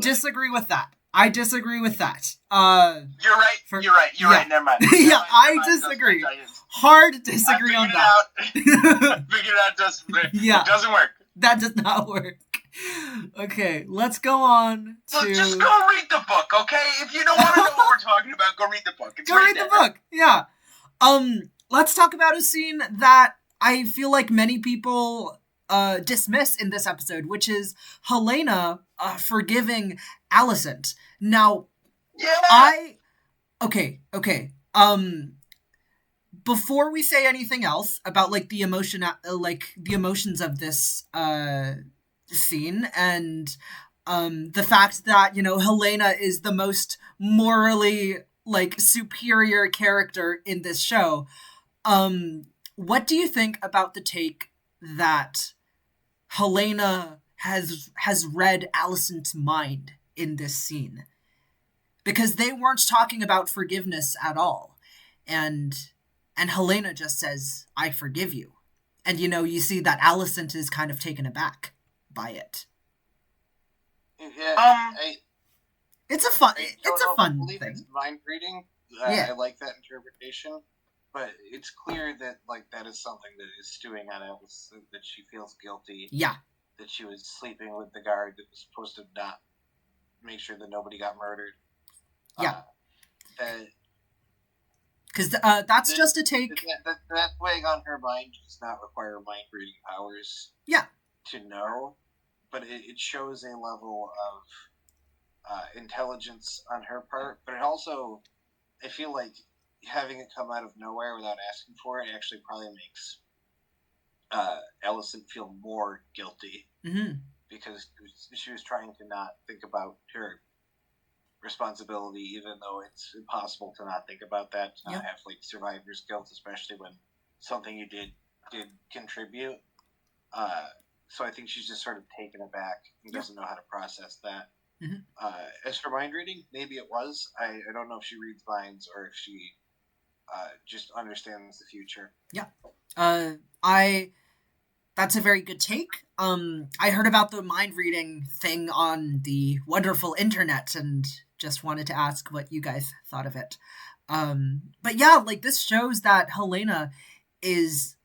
disagree with that. You're right. Never mind. Yeah, I disagree. Hard disagree on that. Figured it out. It doesn't work. That does not work. Okay, let's go on to... Look, just go read the book, okay? If you don't want to know what we're talking about, go read the book. It's right there. The book, yeah. Let's talk about a scene that I feel like many people dismiss in this episode, which is Helaena forgiving Alicent. Now, Okay. Before we say anything else about the emotions of this scene and the fact that Helaena is the most morally superior character in this show, what do you think about the take that Helaena has read Alicent's mind in this scene? Because they weren't talking about forgiveness at all. And Helaena just says, "I forgive you." And, you see that Alicent is kind of taken aback by it. Yeah, It's a fun thing. It's mind reading. Yeah. I like that interpretation. But it's clear that, like, that is something that is stewing on Alicent, that she feels guilty. Yeah. That she was sleeping with the guard that was supposed to not make sure that nobody got murdered. Yeah. Because that's just a take. That weighing on her mind does not require mind reading powers. Yeah. To know, but it shows a level of intelligence on her part. But it also, I feel like having it come out of nowhere without asking for it actually probably makes Alicent feel more guilty. Mm-hmm. Because she was trying to not think about her responsibility, even though it's impossible to not think about that, to not have, like, survivor's guilt, especially when something you did contribute. So I think she's just sort of taken aback and doesn't know how to process that. Mm-hmm. As for mind reading, maybe it was. I don't know if she reads minds or if she just understands the future. Yeah. That's a very good take. I heard about the mind reading thing on the wonderful internet and just wanted to ask what you guys thought of it. But yeah, like, this shows that Helaena is,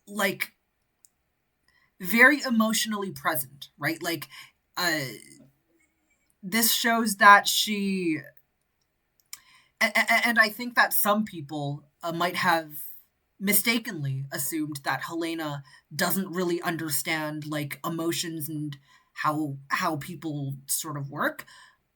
like, very emotionally present, right? Like, this shows that she, and I think that some people might have mistakenly assumed that Helaena doesn't really understand, like, emotions and how people sort of work.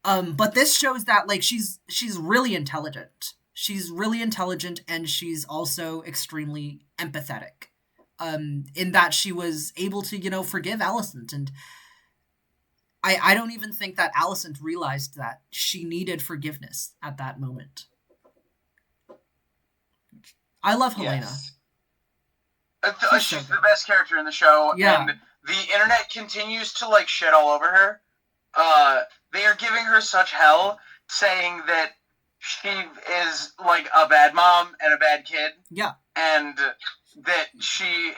But this shows that, like, she's really intelligent. She's really intelligent, and she's also extremely empathetic. In that she was able to, forgive Alicent, and I don't even think that Alicent realized that she needed forgiveness at that moment. I love Helaena. Yes. She's the best character in the show, and the internet continues to, like, shit all over her. They are giving her such hell, saying that she is, like, a bad mom and a bad kid. Yeah. And that she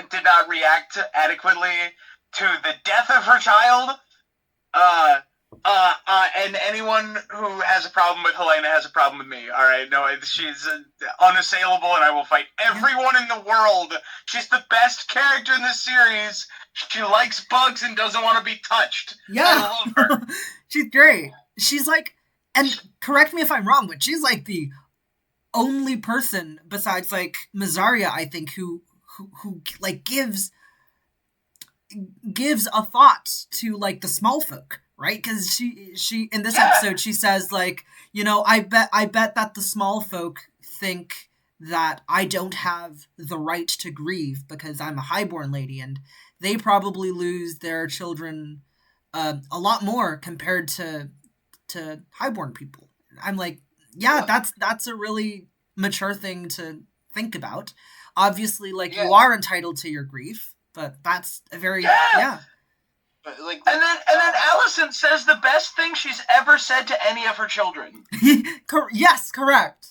did not react adequately to the death of her child. And anyone who has a problem with Helaena has a problem with me. All right, no, she's unassailable, and I will fight everyone in the world. She's the best character in this series. She likes bugs and doesn't want to be touched. Yeah, I love her. She's great. She's like, and correct me if I'm wrong, but she's like the only person besides, like, Mazaria, I think, who like gives a thought to, like, the small folk. Right? Because she in this episode, she says, like, I bet that the small folk think that I don't have the right to grieve because I'm a highborn lady, and they probably lose their children a lot more compared to highborn people. I'm like, that's a really mature thing to think about. Obviously, like, you are entitled to your grief, but that's a very But, like, and then Alicent says the best thing she's ever said to any of her children. Yes, correct.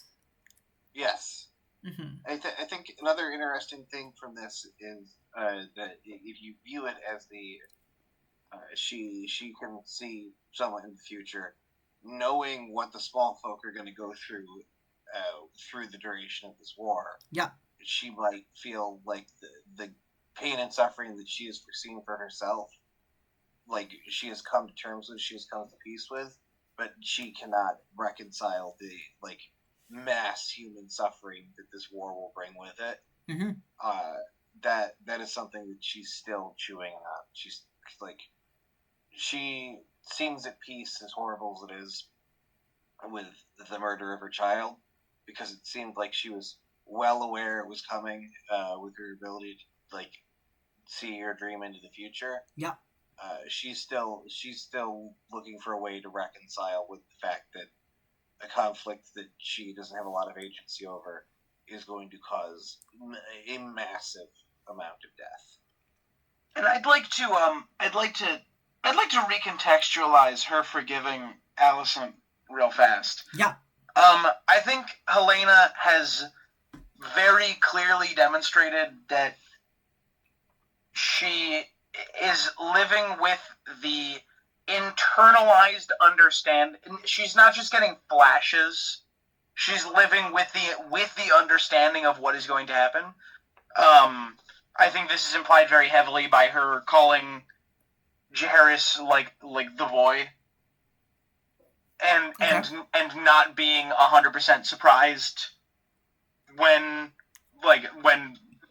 Yes. Mm-hmm. I think another interesting thing from this is that if you view it as the she can see someone in the future, knowing what the small folk are going to go through the duration of this war. Yeah. She might feel like the pain and suffering that she has foreseen for herself, like, she has come to terms with, she has come to peace with, but she cannot reconcile the, like, mass human suffering that this war will bring with it. Mm-hmm. That is something that she's still chewing on. She's, like, she seems at peace, as horrible as it is, with the murder of her child, because it seemed like she was well aware it was coming, with her ability to, like, see her dream into the future. Yeah. She's still looking for a way to reconcile with the fact that a conflict that she doesn't have a lot of agency over is going to cause a massive amount of death. And I'd like to recontextualize her forgiving Alicent real fast. Yeah. I think Helaena has very clearly demonstrated that she is living with the internalized understanding. She's not just getting flashes. She's living with the understanding of what is going to happen. I think this is implied very heavily by her calling Jaehaerys like the boy, and not being 100% surprised when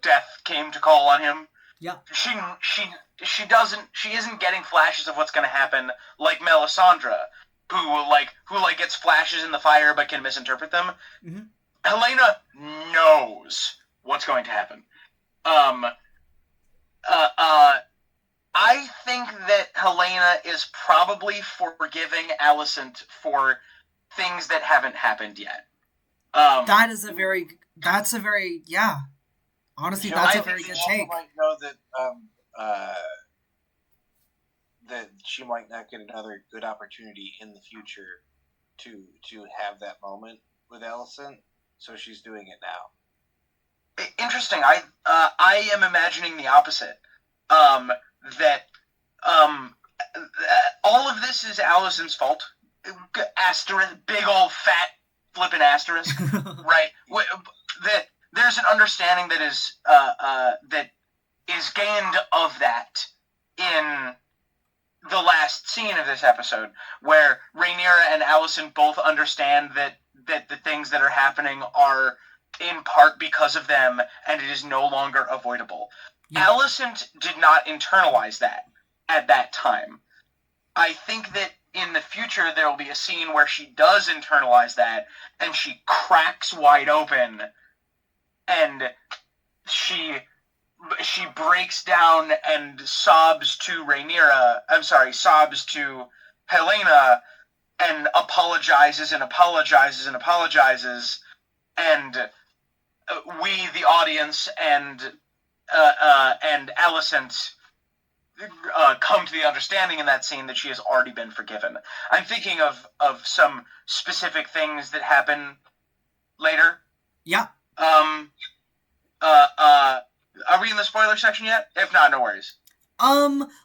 death came to call on him. Yeah. She isn't getting flashes of what's going to happen like Melisandre, who gets flashes in the fire but can misinterpret them. Mm-hmm. Helaena knows what's going to happen. I think that Helaena is probably forgiving Alicent for things that haven't happened yet. That's a very yeah. Honestly, that's a very good take. Might know that that she might not get another good opportunity in the future to have that moment with Alicent, so she's doing it now. Interesting. I am imagining the opposite. That all of this is Alicent's fault. Asterisk, big old fat flippin' asterisk, right? There's an understanding that is gained of that in the last scene of this episode, where Rhaenyra and Alicent both understand that the things that are happening are in part because of them, and it is no longer avoidable. Yeah. Alicent did not internalize that at that time. I think that in the future there will be a scene where she does internalize that, and she cracks wide open, and she breaks down and sobs to Helaena, and apologizes, and we, the audience, and Alicent come to the understanding in that scene that she has already been forgiven. I'm thinking of some specific things that happen later. Yeah. Are we in the spoiler section yet? If not, no worries.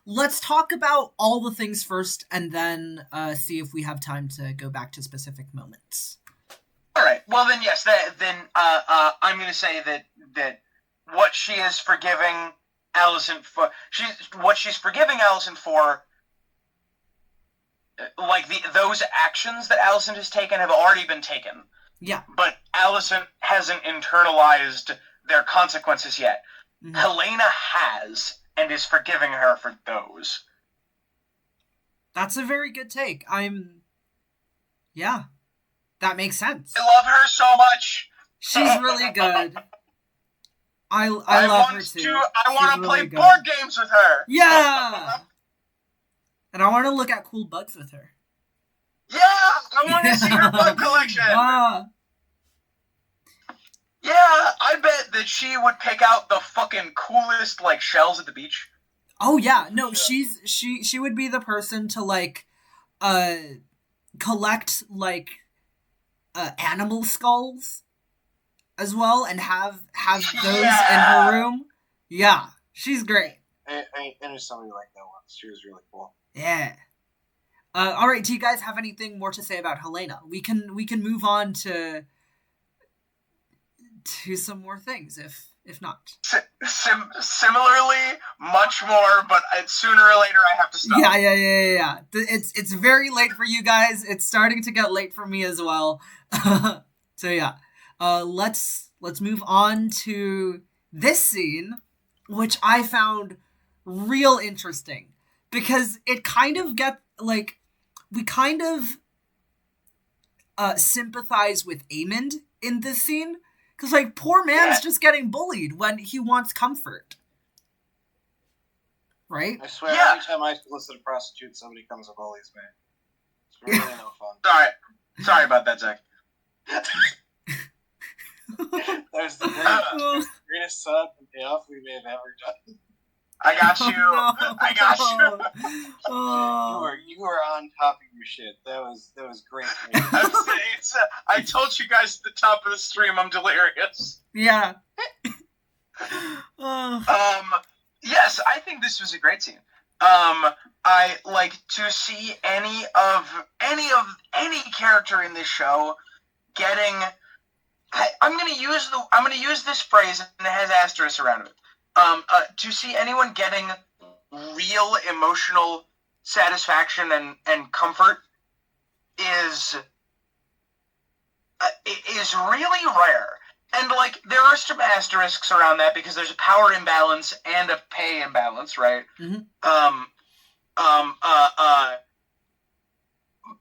Let's talk about all the things first, and then see if we have time to go back to specific moments. All right. Well, then yes. I'm going to say that what she is forgiving Alicent for, she's forgiving Alicent for, like those actions that Alicent has taken have already been taken. Yeah. But Alicent hasn't internalized their consequences yet. Mm-hmm. Helaena has, and is forgiving her for those. That's a very good take. Yeah. That makes sense. I love her so much. She's really good. I love her too. I want to play board games with her. Yeah. And I want to look at cool bugs with her. Yeah, I want to see her bug collection. Yeah, I bet that she would pick out the fucking coolest shells at the beach. Oh yeah, no, she would be the person to collect animal skulls as well, and have those in her room. Yeah, she's great. I knew somebody like that once. She was really cool. Yeah. All right. Do you guys have anything more to say about Helaena? We can move on to some more things if not. Similarly, much more, but sooner or later I have to stop. Yeah. It's very late for you guys. It's starting to get late for me as well. So yeah, let's move on to this scene, which I found real interesting because it kind of we kind of sympathize with Aemond in this scene. Because, poor man's just getting bullied when he wants comfort. Right? I swear, every time I solicit a prostitute, somebody comes and bullies me. It's really no fun. Sorry about that, Zach. That was the greatest setup and payoff we may have ever done. I got you. No. I got you. Oh. You were on top of your shit. That was great. I told you guys at the top of the stream I'm delirious. Yeah. Yes, I think this was a great scene. I like to see any character in this show getting. I'm gonna use this phrase and it has asterisks around it. To see anyone getting real emotional satisfaction and comfort is really rare. And, like, there are some asterisks around that because there's a power imbalance and a pay imbalance, right? Mhm.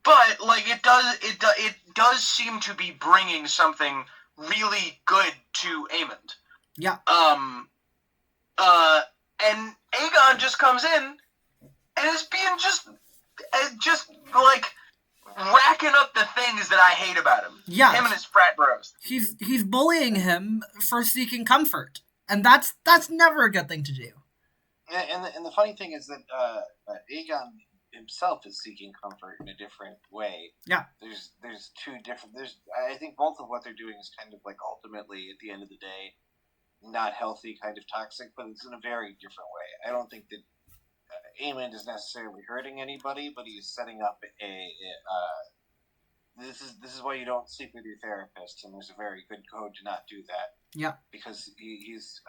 But, like, it does seem to be bringing something really good to Aemond. Yeah. And Aegon just comes in and is being just like racking up the things that I hate about him. Yeah. Him and his frat bros. He's bullying him for seeking comfort, and that's never a good thing to do. And the funny thing is that Aegon himself is seeking comfort in a different way. Yeah. There's two different. I think both of what they're doing is kind of like ultimately at the end of the day not healthy, kind of toxic, but it's in a very different way. I don't think that Aemond is necessarily hurting anybody, but he's setting up this is why you don't sleep with your therapist, and there's a very good code to not do that. Yeah. Because he's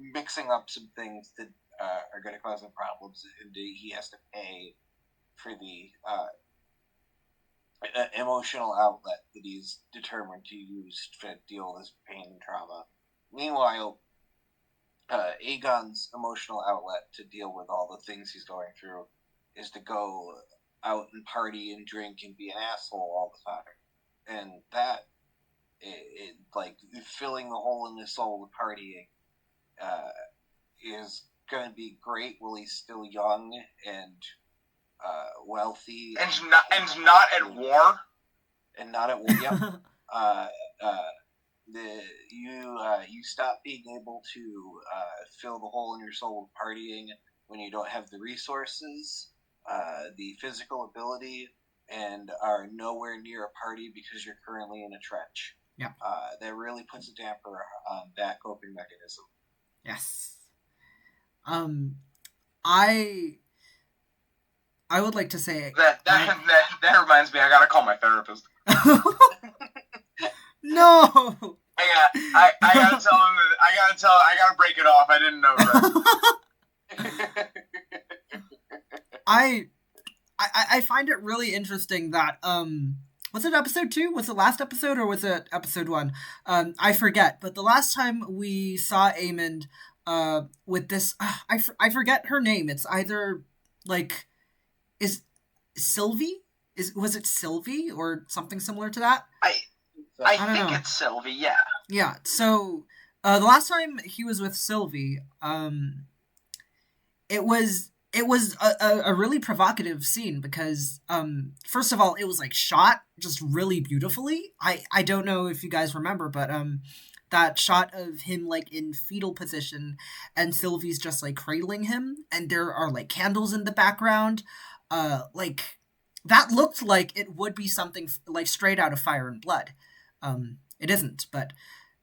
mixing up some things that are going to cause him problems, and he has to pay for the emotional outlet that he's determined to use to deal with his pain and trauma. Meanwhile, Aegon's emotional outlet to deal with all the things he's going through is to go out and party and drink and be an asshole all the time. And that, like, filling the hole in his soul with partying is going to be great while he's still young and wealthy. And not at war. And not at war, yep. You stop being able to fill the hole in your soul with partying when you don't have the resources, the physical ability, and are nowhere near a party because you're currently in a trench. Yeah. That really puts a damper on that coping mechanism. Yes. I would like to say that reminds me, I gotta call my therapist. No. I gotta tell him I gotta break it off. I didn't know that. I find it really interesting that was it episode 2? Was it last episode or was it episode 1? I forget. But the last time we saw Aemond with this, I forget her name. It's either like is Sylvie? Was it Sylvie or something similar to that? I think know. It's Sylvie, yeah. Yeah, so the last time he was with Sylvie, it was a really provocative scene because, first of all, it was like shot just really beautifully. I don't know if you guys remember, but that shot of him like in fetal position and Sylvie's just like cradling him and there are like candles in the background, like that looked like it would be something like straight out of Fire and Blood. It isn't, but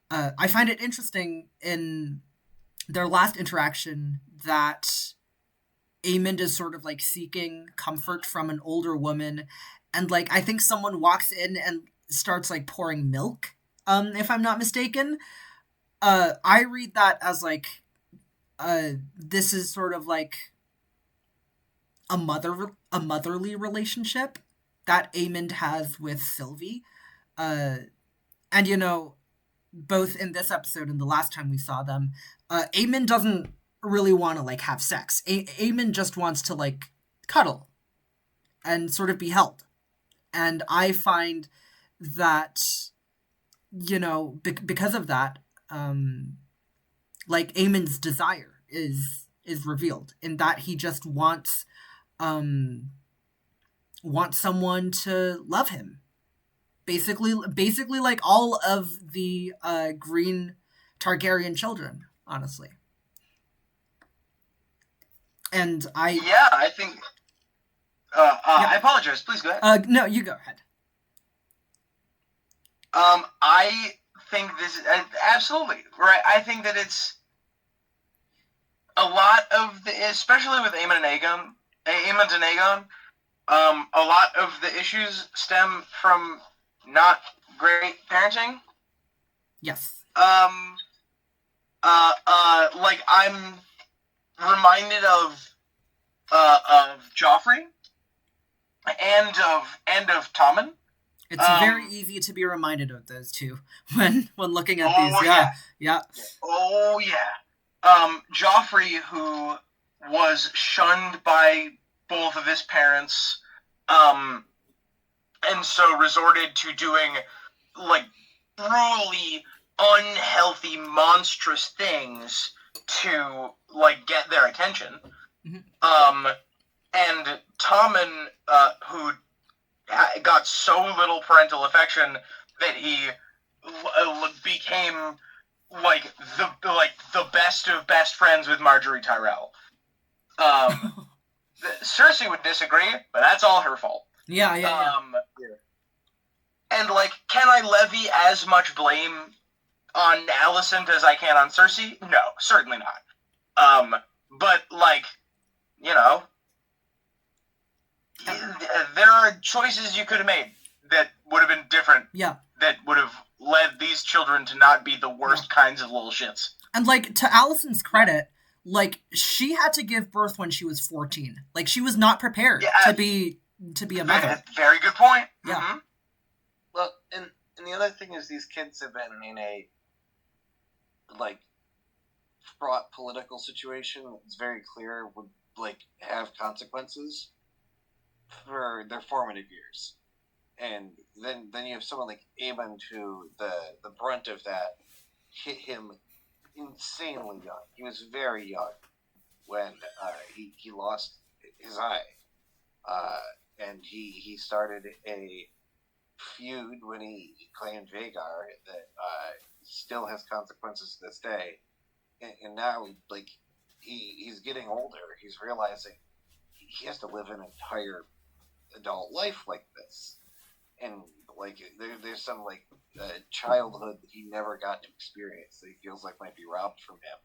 I find it interesting in their last interaction that Aemond is sort of like seeking comfort from an older woman, and like I think someone walks in and starts like pouring milk, if I'm not mistaken. I read that as like this is sort of like a motherly relationship that Aemond has with Sylvie. And, you know, both in this episode and the last time we saw them, Aemond doesn't really want to, like, have sex. Aemond just wants to, like, cuddle and sort of be held. And I find that, you know, because of that, like, Aemond's desire is revealed in that he just wants someone to love him. basically like all of the green Targaryen children, honestly. And I think. I apologize. Please go ahead. No, you go ahead. I think this is absolutely right. I think that it's a lot of the, especially with Aemon and Aegon, a lot of the issues stem from not great parenting. Yes. Like I'm reminded of Joffrey and of Tommen. It's very easy to be reminded of those two when looking at these. Yeah. Oh yeah. Joffrey, who was shunned by both of his parents, and so resorted to doing like brutally unhealthy, monstrous things to like get their attention. Mm-hmm. And Tommen, who got so little parental affection that he became like the best of best friends with Marjorie Tyrell. Cersei would disagree, but that's all her fault. Yeah. And like, can I levy as much blame on Alicent as I can on Cersei? No, certainly not. But like, you know, there are choices you could have made that would have been different. Yeah. That would have led these children to not be the worst kinds of little shits. And like, to Alicent's credit, like, she had to give birth when she was 14. Like, she was not prepared to be a mother. Very good point. Yeah. Mm-hmm. Well, and the other thing is these kids have been in a, like, fraught political situation that's very clear would, like, have consequences for their formative years. And then you have someone like Aemon, who the brunt of that hit him insanely young. He was very young when he lost his eye. And he started a feud when he claimed Vhagar that still has consequences to this day. And now, like, he's getting older. He's realizing he has to live an entire adult life like this. And, like, there's some, like, childhood that he never got to experience that he feels like might be robbed from him.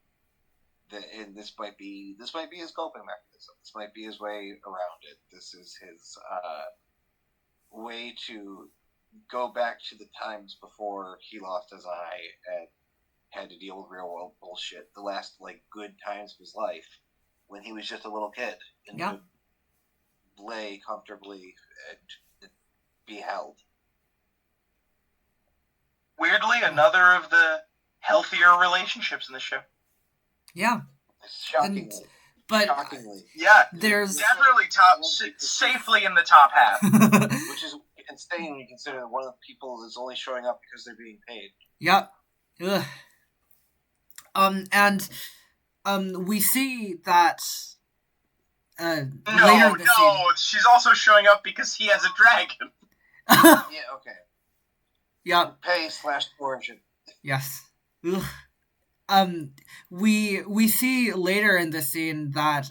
And this might be his coping mechanism. This might be his way around it. This is his way to go back to the times before he lost his eye and had to deal with real world bullshit. The last, like, good times of his life when he was just a little kid and could lay comfortably and be held. Weirdly, another of the healthier relationships in the show. Yeah. Shockingly. Shockingly. Yeah. There's definitely safely in the top half. Which is insane when you consider that one of the people is only showing up because they're being paid. Yep. Ugh. And we see that later in the scene. She's also showing up because he has a dragon. Yeah, okay. Yep. Pay/origin. Yes. Ugh. We see later in the scene that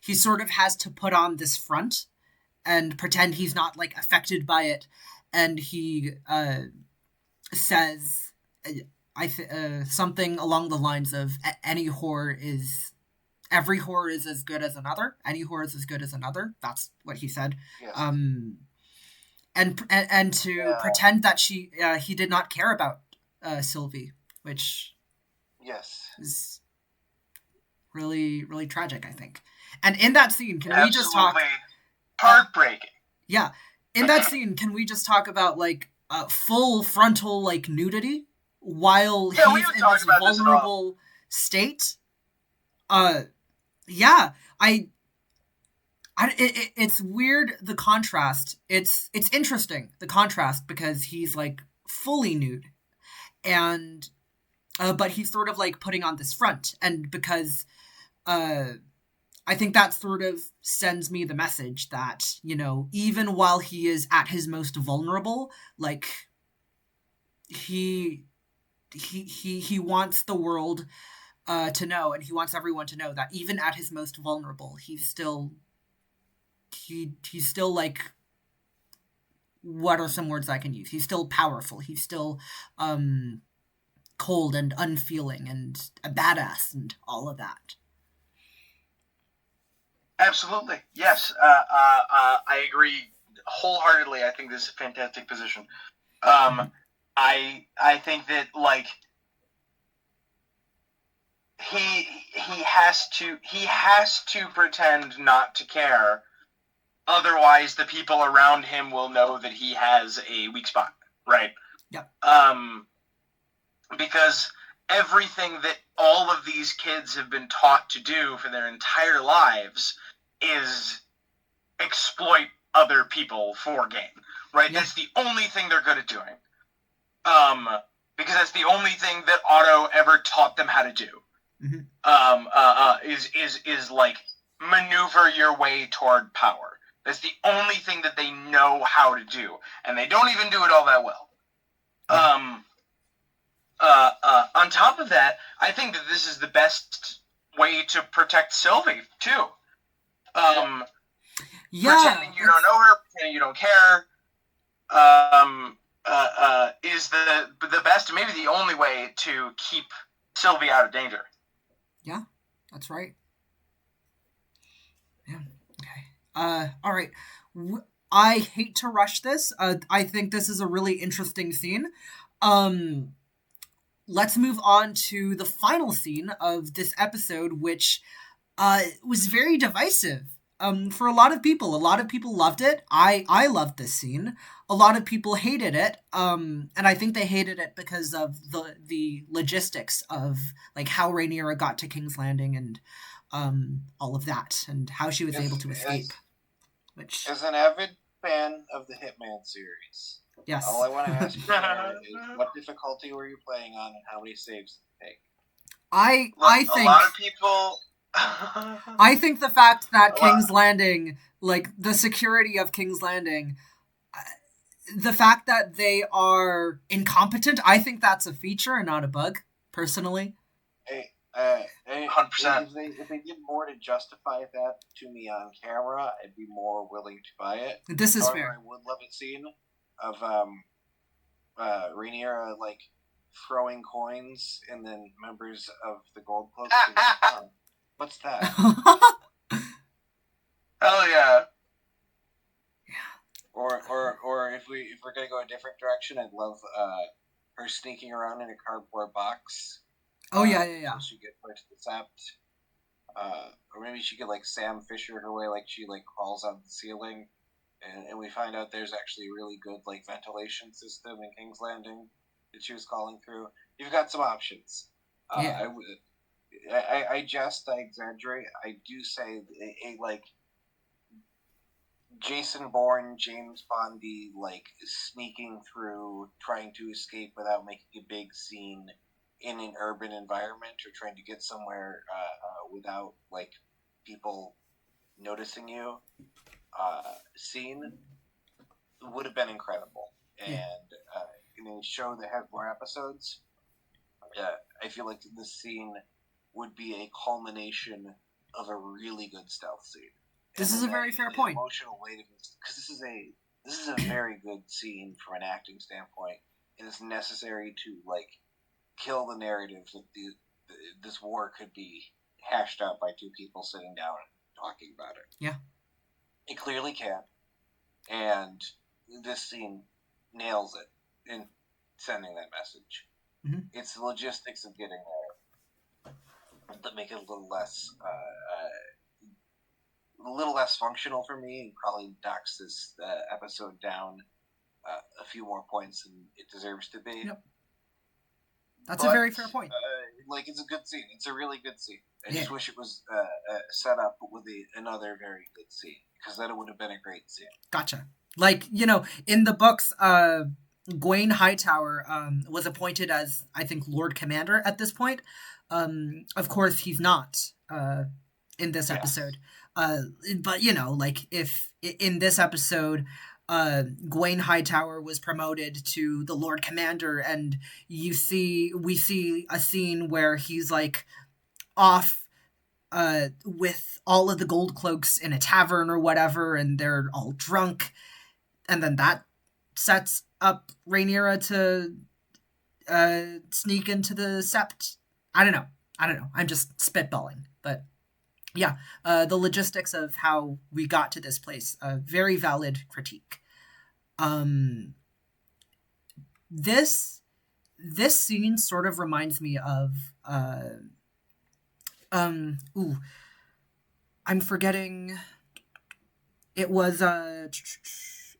he sort of has to put on this front and pretend he's not, like, affected by it, and he says something along the lines of every whore is as good as another. Any whore is as good as another. That's what he said. Yes. And to pretend that he did not care about Sylvie, which is really, really tragic, I think. And in that scene, can we just talk? Heartbreaking. Yeah, in that scene, can we just talk about, like, full frontal, like, nudity while he's in this vulnerable state? It's weird, the contrast. It's interesting, the contrast, because he's, like, fully nude, and but he's sort of, like, putting on this front, and because I think that sort of sends me the message that, you know, even while he is at his most vulnerable, like, he wants the world to know, and he wants everyone to know that even at his most vulnerable, he's still like, what are some words I can use? He's still powerful. He's still cold and unfeeling and a badass and all of that. Absolutely. Yes. I agree wholeheartedly. I think this is a fantastic position. I think that, like, he has to pretend not to care. Otherwise, the people around him will know that he has a weak spot, right? Yep. Because everything that all of these kids have been taught to do for their entire lives is exploit other people for gain, right? Yep. That's the only thing they're good at doing. Because that's the only thing that Otto ever taught them how to do. Mm-hmm. Is like maneuver your way toward power. That's the only thing that they know how to do, and they don't even do it all that well. On top of that, I think that this is the best way to protect Sylvie too. Pretending you don't know her, pretending you don't care, is the best, maybe the only way to keep Sylvie out of danger. Yeah, that's right. Yeah. Okay. All right. I hate to rush this. I think this is a really interesting scene. Let's move on to the final scene of this episode, which was very divisive. For a lot of people. A lot of people loved it. I loved this scene. A lot of people hated it. And I think they hated it because of the logistics of, like, how Rhaenyra got to King's Landing and all of that, and how she was able to escape. Which, as an avid fan of the Hitman series, yes, all I want to ask you is, what difficulty were you playing on, and how many saves did it take? I think a lot of people. I think the fact that King's Landing, like, the security of King's Landing, the fact that they are incompetent, I think that's a feature and not a bug, personally. 100%. If they did more to justify that to me on camera, I'd be more willing to buy it. This is However, fair. I would love a scene of Rhaenyra, like, throwing coins, and then members of the Gold Club saying, what's that? Hell yeah. Or if we're gonna go a different direction, I'd love her sneaking around in a cardboard box. Oh yeah. So she get put to the sept. Or maybe she could, like, Sam Fisher her way, like she, like, crawls on the ceiling, and we find out there's actually a really good, like, ventilation system in King's Landing that she was calling through. You've got some options. Yeah. I jest, I exaggerate. I do say a like Jason Bourne, James Bondy, like, sneaking through, trying to escape without making a big scene in an urban environment, or trying to get somewhere without, like, people noticing you. Scene would have been incredible, and in a show that had more episodes, I feel like this scene would be a culmination of a really good stealth scene. This is a very fair point. Emotional weight of this, because this is a very good scene from an acting standpoint, and it's necessary to, like, kill the narrative that this war could be hashed out by two people sitting down and talking about it. Yeah, it clearly can, and this scene nails it in sending that message. Mm-hmm. It's the logistics of getting there that make it a little less functional for me, and probably knocks this episode down a few more points than it deserves to be. Yep. That's a very fair point. Like, it's a good scene. It's a really good scene. I just wish it was set up with another very good scene, because then it would have been a great scene. Gotcha. Like, you know, in the books, Gwaine Hightower was appointed as, I think, Lord Commander at this point. Of course, he's not. in this Yes. episode. But like if in this episode, Gwaine Hightower was promoted to the Lord Commander, and we see a scene where he's like off with all of the gold cloaks in a tavern or whatever, and they're all drunk, and then that sets up Rhaenyra to sneak into the sept. I don't know. I'm just spitballing, but yeah, the logistics of how we got to this place, a very valid critique. This scene sort of reminds me of I'm forgetting. It was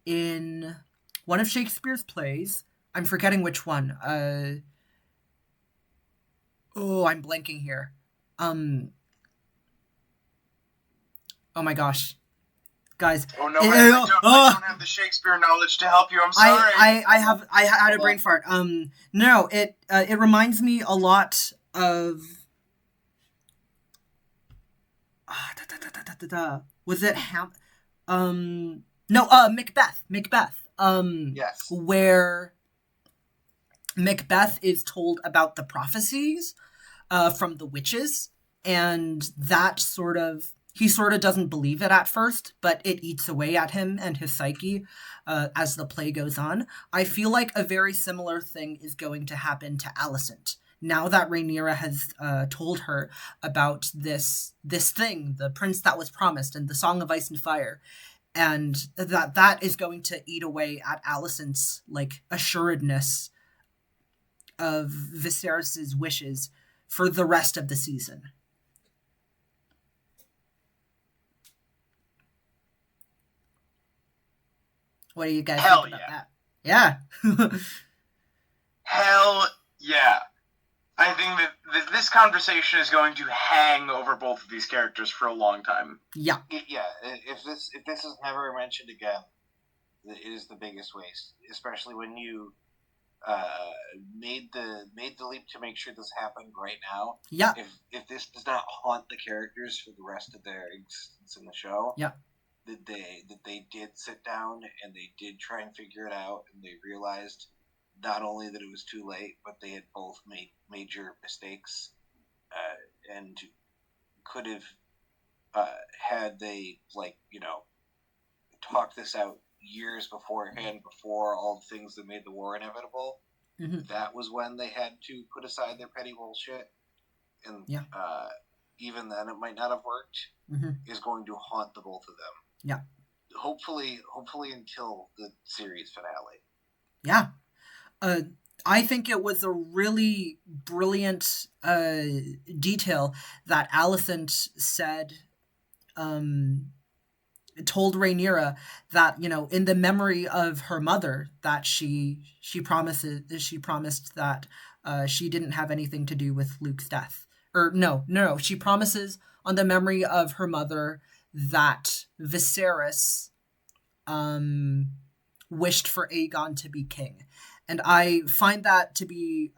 in one of Shakespeare's plays. I'm forgetting which one. I'm blanking here. Oh my gosh, guys! Oh no, I don't have the Shakespeare knowledge to help you. I'm sorry. I had a brain fart. No, it reminds me a lot of. Was it Macbeth. Yes. Where Macbeth is told about the prophecies from the witches, and that he sort of doesn't believe it at first, but it eats away at him and his psyche as the play goes on. I feel like a very similar thing is going to happen to Alicent. Now that Rhaenyra has told her about this thing, the prince that was promised, and the Song of Ice and Fire, and that is going to eat away at Alicent's like assuredness of Viserys's wishes for the rest of the season. What do you guys think about that? Yeah. Hell yeah. I think that this conversation is going to hang over both of these characters for a long time. Yeah. Yeah. If this is never mentioned again, it is the biggest waste. Especially when you made the leap to make sure this happened right now. Yeah. If this does not haunt the characters for the rest of their existence in the show. Yeah. That they did sit down and they did try and figure it out, and they realized not only that it was too late, but they had both made major mistakes, and could have had they talked this out years beforehand, before all the things that made the war inevitable. Mm-hmm. That was when they had to put aside their petty bullshit, and even then it might not have worked. Mm-hmm. Is going to haunt the both of them. Yeah. Hopefully until the series finale. Yeah. I think it was a really brilliant detail that Alicent said, told Rhaenyra that, in the memory of her mother, that she promised that she didn't have anything to do with Luke's death. Or no, she promises on the memory of her mother that Viserys wished for Aegon to be king. And I find that to be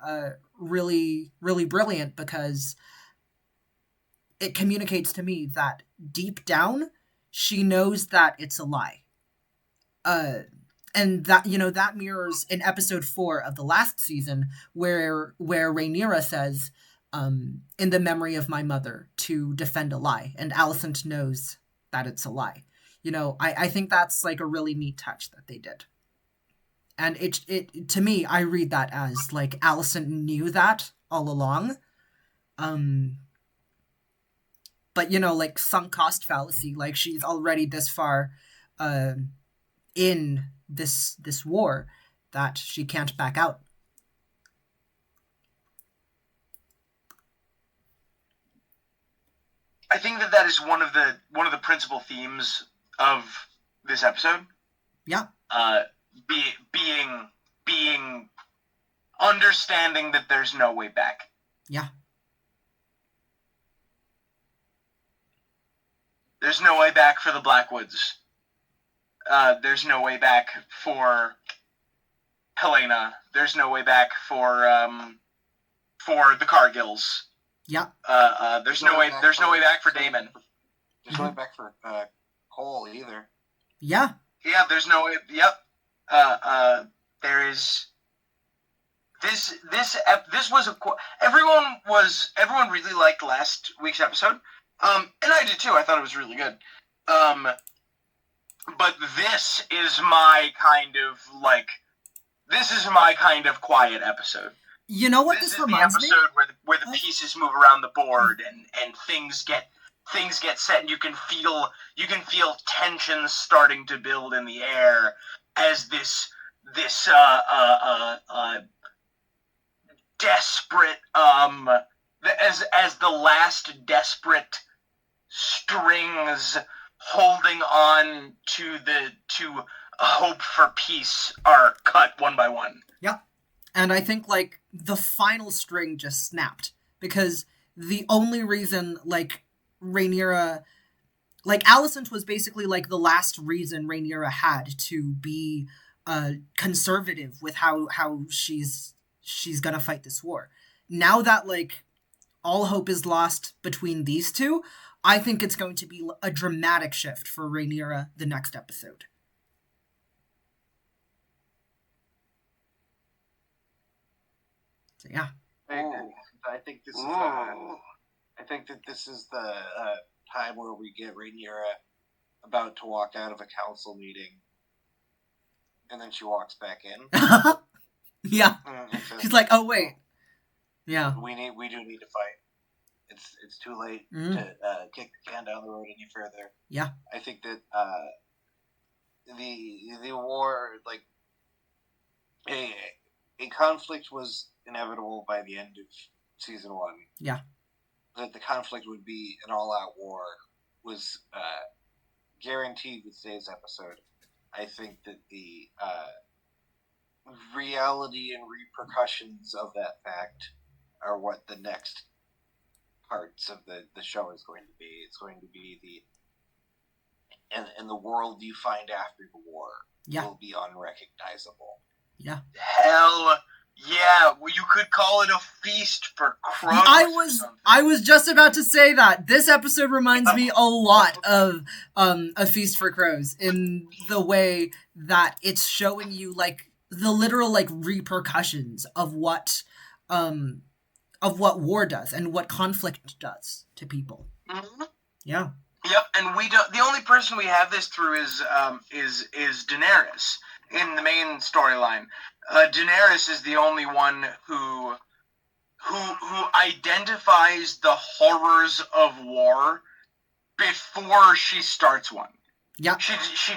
really, really brilliant, because it communicates to me that deep down, she knows that it's a lie. And that, that mirrors in episode 4 of the last season, where Rhaenyra says, in the memory of my mother, to defend a lie. And Alicent knows that it's a lie. I think that's like a really neat touch that they did. And it to me, I read that as like Alicent knew that all along. But like sunk cost fallacy, like she's already this far in this war that she can't back out. I think that is one of the principal themes of this episode. Yeah. Being understanding that there's no way back. Yeah. There's no way back for the Blackwoods. There's no way back for Helaena. There's no way back for the Cargills. Yeah. There's no way back for Daemon. There's no way back for Cole either. Yeah. Yeah, there's no way. Yep. There is. This was everyone really liked last week's episode. And I did too. I thought it was really good. But this is my kind of quiet episode. You know what this reminds me? This is the episode where the pieces move around the board and things get set, and you can feel tension starting to build in the air as this desperate as the last desperate strings holding on to hope for peace are cut one by one. Yeah. And I think, like, the final string just snapped. Because the only reason, like, Rhaenyra... Like, Alicent was basically, like, the last reason Rhaenyra had to be conservative with how she's gonna fight this war. Now that, like, all hope is lost between these two, I think it's going to be a dramatic shift for Rhaenyra the next episode. So, yeah. I think this is. I think that this is the time where we get Rhaenyra about to walk out of a council meeting, and then she walks back in. Yeah. She's like, "Oh wait, yeah, we do need to fight. It's too late to kick the can down the road any further." Yeah. I think that the war, like a conflict, was inevitable by the end of season 1. Yeah. That the conflict would be an all-out war was guaranteed with today's episode. I think that the reality and repercussions of that fact are what the next parts of the show is going to be. It's going to be and the world you find after the war will be unrecognizable. Yeah. Hell yeah, well, you could call it a feast for crows. I was just about to say that. This episode reminds me a lot of A Feast for Crows in the way that it's showing you, like, the literal, like, repercussions of what war does and what conflict does to people. Mm-hmm. Yeah. Yep, and the only person we have this through is Daenerys in the main storyline. Daenerys is the only one who identifies the horrors of war before she starts one. Yeah. She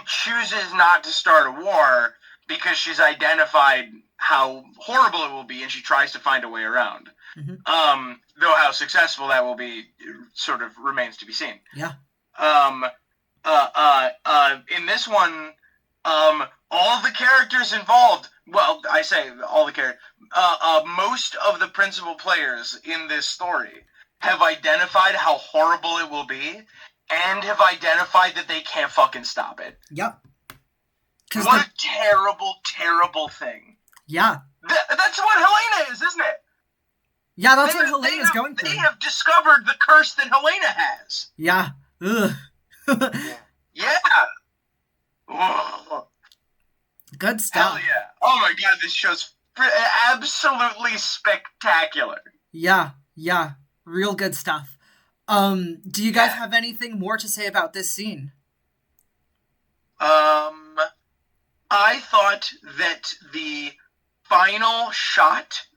chooses not to start a war because she's identified how horrible it will be, and she tries to find a way around. Mm-hmm. Though how successful that will be sort of remains to be seen. Yeah. In this one, all the characters involved, well, I say all the characters, most of the principal players in this story have identified how horrible it will be, and have identified that they can't fucking stop it. Yep. What a terrible, terrible thing. Yeah. That's what Helaena is, isn't it? Yeah, that's what Helena's going through. They have discovered the curse that Helaena has. Yeah. Ugh. Yeah. Ugh. Good stuff. Hell yeah. Oh my god, this show's absolutely spectacular. Yeah. Real good stuff. Do you guys have anything more to say about this scene? I thought that the final shot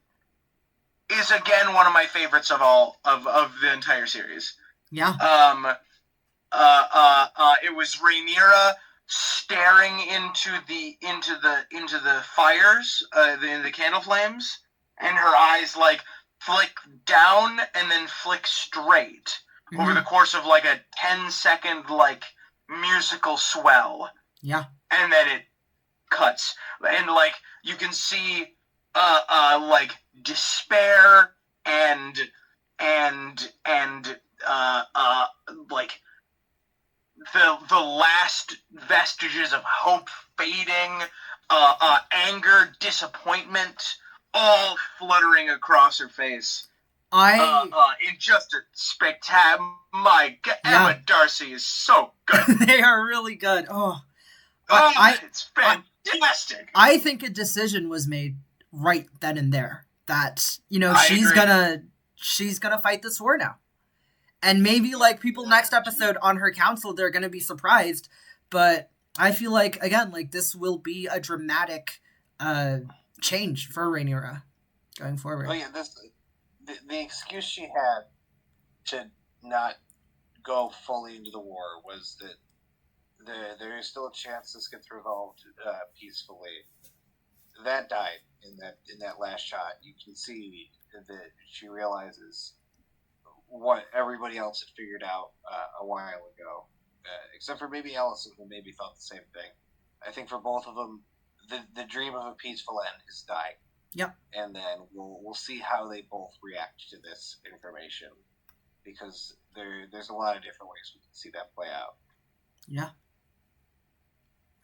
is again one of my favorites of all of the entire series. Yeah. It was Rhaenyra staring into the fires, the candle flames, and her eyes like flick down and then flick straight over the course of like a 10-second like musical swell. Yeah. And then it cuts, and like you can see like despair and like the last vestiges of hope fading, anger, disappointment, all fluttering across her face. in just a spectacular. My God, Emma Darcy is so good. They are really good. It's fantastic. I think a decision was made right then and there that, you know, she's gonna fight this war now. And maybe, like, people next episode on her council, they're gonna be surprised. But I feel like, again, like, this will be a dramatic change for Rhaenyra going forward. Oh yeah, the excuse she had to not go fully into the war was that there is still a chance this gets resolved peacefully. That died in that last shot. You can see that she realizes what everybody else had figured out a while ago, except for maybe Allison, who maybe thought the same thing. I think for both of them, the dream of a peaceful end has died. Yep. And then we'll see how they both react to this information, because there's a lot of different ways we can see that play out. Yeah.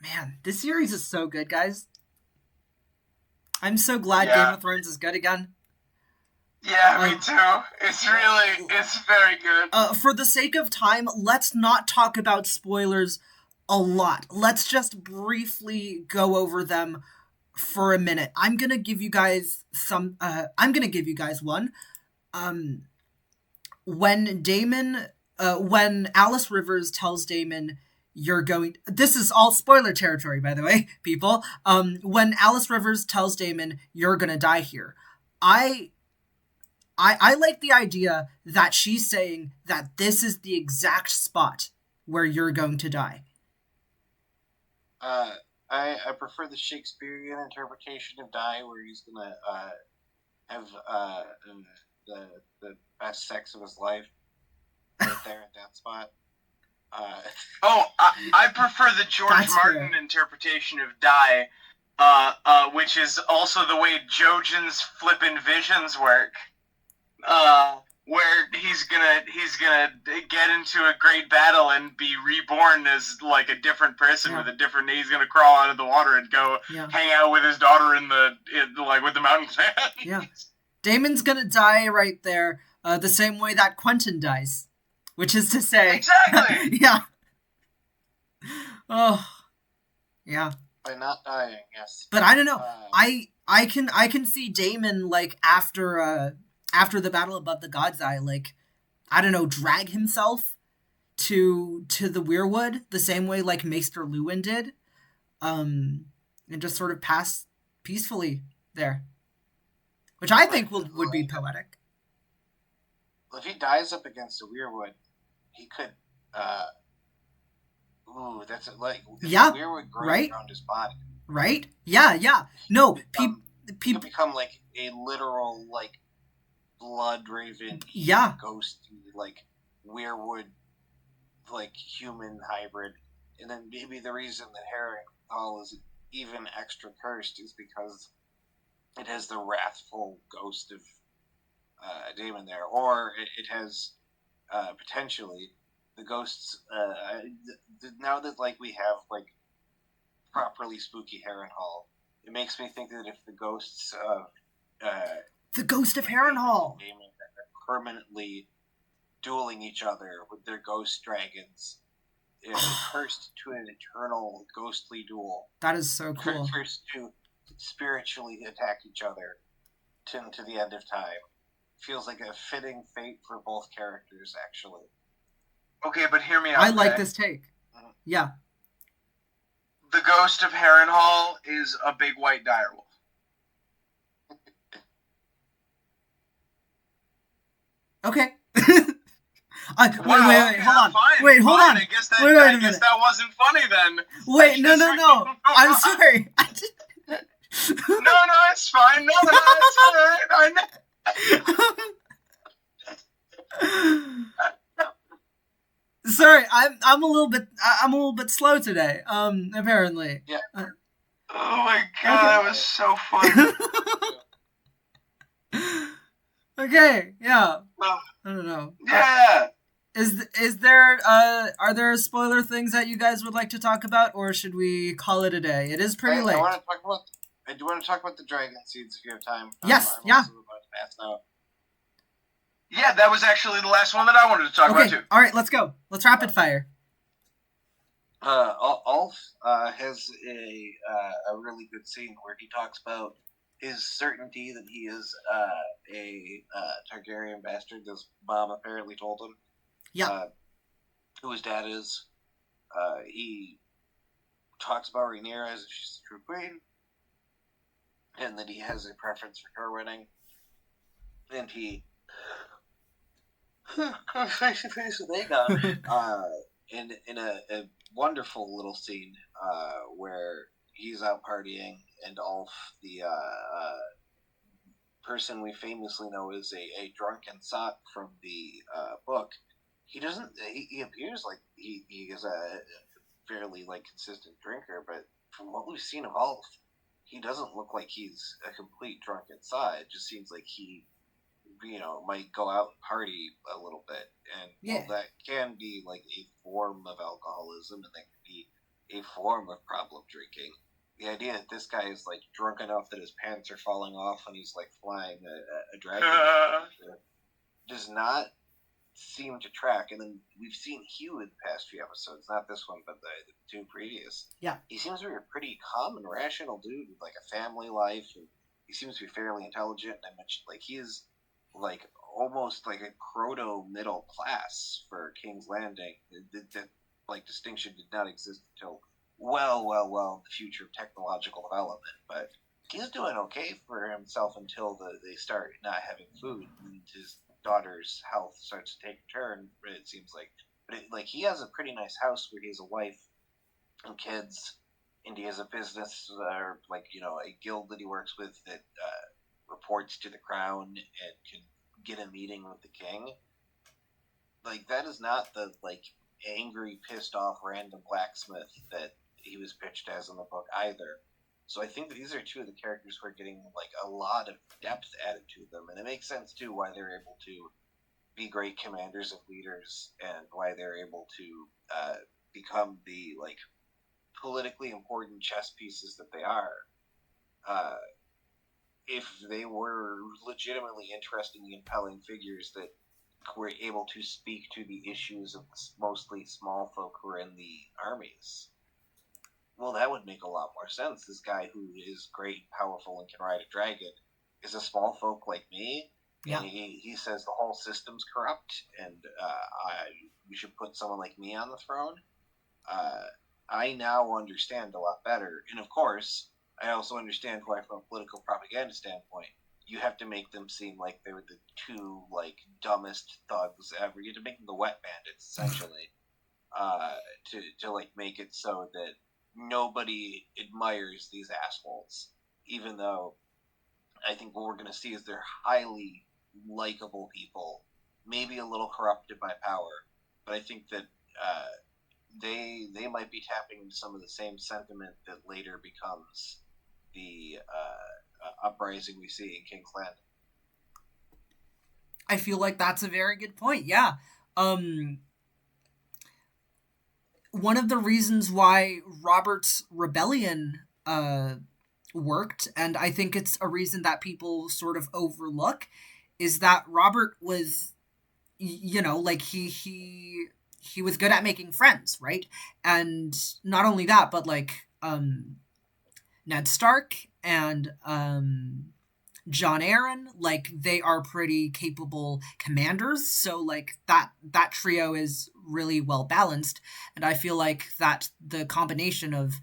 Man, this series is so good, guys. I'm so glad Game of Thrones is good again. Yeah, me too. It's very good. For the sake of time, let's not talk about spoilers a lot. Let's just briefly go over them for a minute. I'm gonna give you guys one. When Alice Rivers tells Daemon, this is all spoiler territory, by the way, people. When Alice Rivers tells Daemon, you're gonna die here, I like the idea that she's saying that this is the exact spot where you're going to die. I prefer the Shakespearean interpretation of die, where he's gonna have the best sex of his life right there at that spot. I prefer the George Martin interpretation of die, which is also the way Jojen's flippin' visions work. Where he's gonna get into a great battle and be reborn as like a different person with a different name. He's gonna crawl out of the water and go hang out with his daughter with the mountain clan. Yeah, Daemon's gonna die right there, the same way that Quentin dies, which is to say, exactly. Yeah. Oh, yeah. By not dying, yes. But I don't know. I can see Daemon, like, after the battle above the God's Eye, like, I don't know, drag himself to the Weirwood the same way like Maester Luwin did, and just sort of pass peacefully there, which I think would be poetic. If he dies up against a Weirwood, he could. That's it. Like Weirwood growing around his body, right? Yeah. No, people become like a literal like blood raven, ghost, like Weirwood, like human hybrid. And then maybe the reason that Harrenhal is even extra cursed is because it has the wrathful ghost of Daemon there, or it has potentially the ghosts. Now that like we have like properly spooky Harrenhal, it makes me think that if the ghosts of the ghost of Harrenhal are permanently dueling each other with their ghost dragons, cursed to an eternal ghostly duel. That is so cool. Cursed to spiritually attack each other to the end of time. Feels like a fitting fate for both characters, actually. Okay, but hear me out. I like this take. Mm-hmm. Yeah. The ghost of Harrenhal is a big white direwolf. Okay. Wait, hold on. Fine, wait, hold on. I guess that wasn't funny then. Wait, no. I'm sorry. No, it's fine. No, it's alright. Sorry, I'm a little bit slow today. Apparently. Yeah. Oh my god, that was so funny. Okay, yeah. Well, I don't know. Yeah. Is there are there spoiler things that you guys would like to talk about, or should we call it a day? It is pretty late. I do want to talk about the dragon seeds if you have time. Yes, I'm also about to pass out. Yeah, that was actually the last one that I wanted to talk about too. All right, let's go. Let's rapid fire. Ulf has a really good scene where he talks about his certainty that he is a Targaryen bastard. His mom apparently told him. Yeah. Who his dad is. He talks about Rhaenyra as if she's the true queen, and that he has a preference for her winning. And he face to face with Aegon in a wonderful little scene where he's out partying, and Ulf, the person we famously know as a drunken sot from the book, he doesn't. He appears like he is a fairly like consistent drinker, but from what we've seen of Ulf, he doesn't look like he's a complete drunken sot. It just seems like he, might go out and party a little bit, and that can be like a form of alcoholism, and that can be a form of problem drinking. The idea that this guy is like drunk enough that his pants are falling off when he's like flying a dragon does not seem to track. And then we've seen Hugh in the past few episodes, not this one, but the two previous. Yeah, he seems to be a pretty calm and rational dude with like a family life, and he seems to be fairly intelligent. And I mentioned like he is like almost like a proto middle class for King's Landing. That like distinction did not exist until well in the future of technological development, but he's doing okay for himself until they start not having food and his daughter's health starts to take a turn. It seems like, but he has a pretty nice house where he has a wife and kids, and he has a business or a guild that he works with that reports to the crown and can get a meeting with the king. Like, that is not the angry, pissed off random blacksmith that he was pitched as in the book either. So I think that these are two of the characters who are getting a lot of depth added to them, and it makes sense too why they're able to be great commanders and leaders, and why they're able to become the politically important chess pieces that they are. If they were legitimately interesting and compelling figures that were able to speak to the issues of mostly small folk who are in the armies, well, that would make a lot more sense. This guy who is great, powerful, and can ride a dragon is a small folk like me. Yeah. And he says the whole system's corrupt, and we should put someone like me on the throne. I now understand a lot better. And of course, I also understand why, from a political propaganda standpoint, you have to make them seem like they were the two dumbest thugs ever. You have to make them the wet bandits, essentially, to make it so that nobody admires these assholes, even though I think what we're going to see is they're highly likable people, maybe a little corrupted by power, but I think that they might be tapping into some of the same sentiment that later becomes the uprising we see in King's Landing. I feel like that's a very good point. Yeah. One of the reasons why Robert's rebellion worked, and I think it's a reason that people sort of overlook, is that Robert was, he was good at making friends, right? And not only that, but Ned Stark and Jon Arryn, they are pretty capable commanders, so that trio is really well balanced, and I feel like that the combination of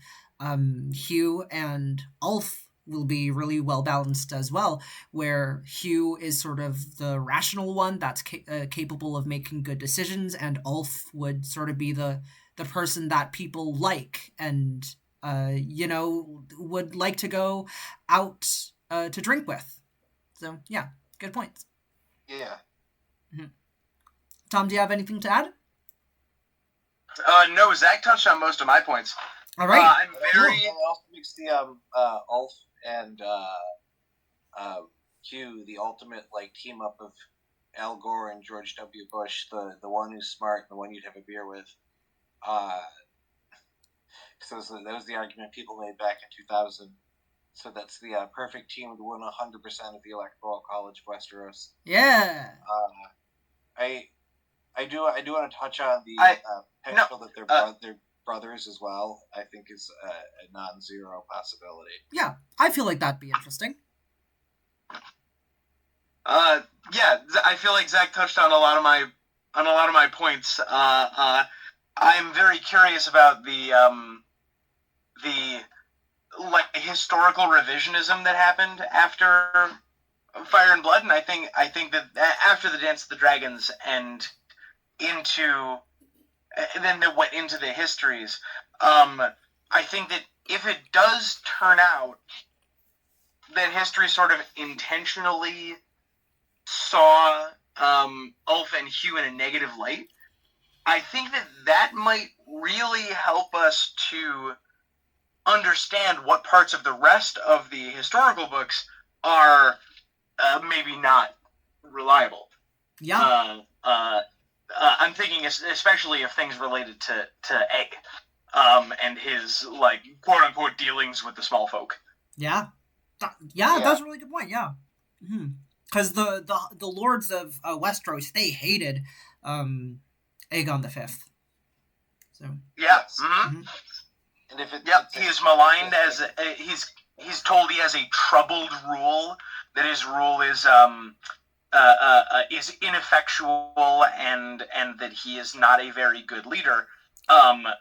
Hugh and Ulf will be really well balanced as well, where Hugh is sort of the rational one that's capable of making good decisions, and Ulf would sort of be the person that people like and would like to go out to drink with. So yeah, good points. Yeah. Mm-hmm. Tom, do you have anything to add? No, Zach touched on most of my points. All right. I'm very. It also makes the Ulf and Hugh the ultimate team up of Al Gore and George W. Bush, the one who's smart and the one you'd have a beer with. So that was the argument people made back in 2000. So that's the perfect team to win 100% of the Electoral College of Westeros. Yeah. I do want to touch on the potential that they're brothers as well. I think is a non-zero possibility. Yeah, I feel like that'd be interesting. Yeah, I feel like Zach touched on a lot of my points. I'm very curious about the like historical revisionism that happened after Fire and Blood, and I think that after the Dance of the Dragons and then they went into the histories. I think that if it does turn out that history sort of intentionally saw Ulf and Hugh in a negative light, I think that might really help us to understand what parts of the rest of the historical books are maybe not reliable. Yeah. I'm thinking especially of things related to Egg and his, like, quote-unquote dealings with the small folk. Yeah. That's a really good point, yeah. Because the lords of Westeros, they hated Aegon the Fifth. So. Yeah. And if he is maligned as he's told he has a troubled rule, that his rule is ineffectual and that he is not a very good leader. But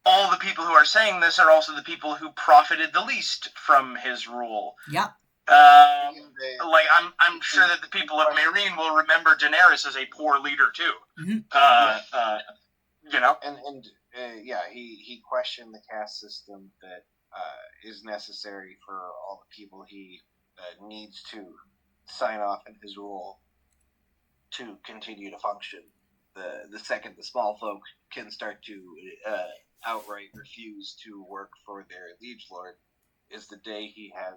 all the people who are saying this are also the people who profited the least from his rule. Yeah. Like I'm sure that the people of Meereen will remember Daenerys as a poor leader too. You know. And he questioned the caste system that is necessary for all the people he needs to sign off in his rule to continue to function. The second the small folk can start to outright refuse to work for their liege lord is the day he has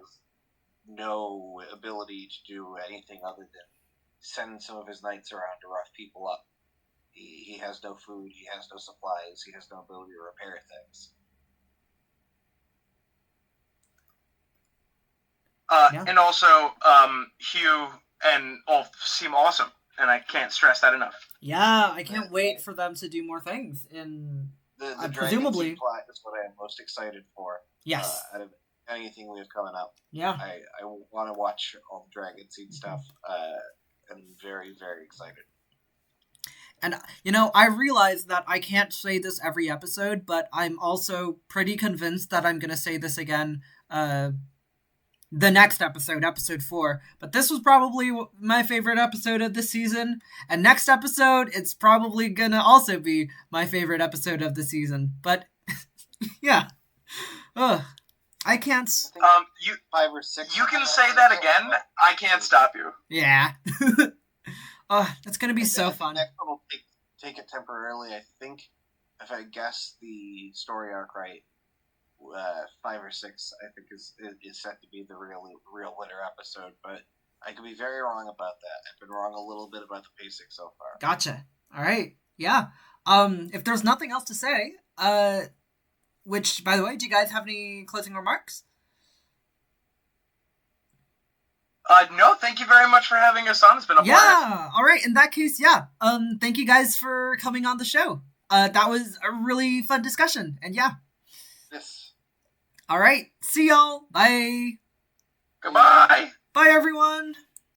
no ability to do anything other than send some of his knights around to rough people up. He has no food, he has no supplies, he has no ability to repair things. And also, Hugh and Ulf seem awesome, and I can't stress that enough. Yeah, I can't wait for them to do more things. And the presumably plot is what I am most excited for. Yes. Out of anything we have coming up. Yeah. I want to watch all the Dragon Seed stuff. I'm very, very excited. And, I realize that I can't say this every episode, but I'm also pretty convinced that I'm going to say this again the next episode, episode 4. But this was probably my favorite episode of the season. And next episode, it's probably going to also be my favorite episode of the season. But, yeah. I can't... you 5 or 6... You can say that again. I can't stop you. Yeah. It's going to be so fun. The next one will take it temporarily. I think, if I guess the story arc right, 5 or 6, I think, is set to be the real winner episode. But I could be very wrong about that. I've been wrong a little bit about the pacing so far. Gotcha. All right. Yeah. If there's nothing else to say, which, by the way, do you guys have any closing remarks? No, thank you very much for having us on. It's been a blast. Yeah, all right. In that case, yeah. Thank you guys for coming on the show. That was a really fun discussion, and yeah. Yes. All right. See y'all. Bye. Goodbye. Bye, everyone.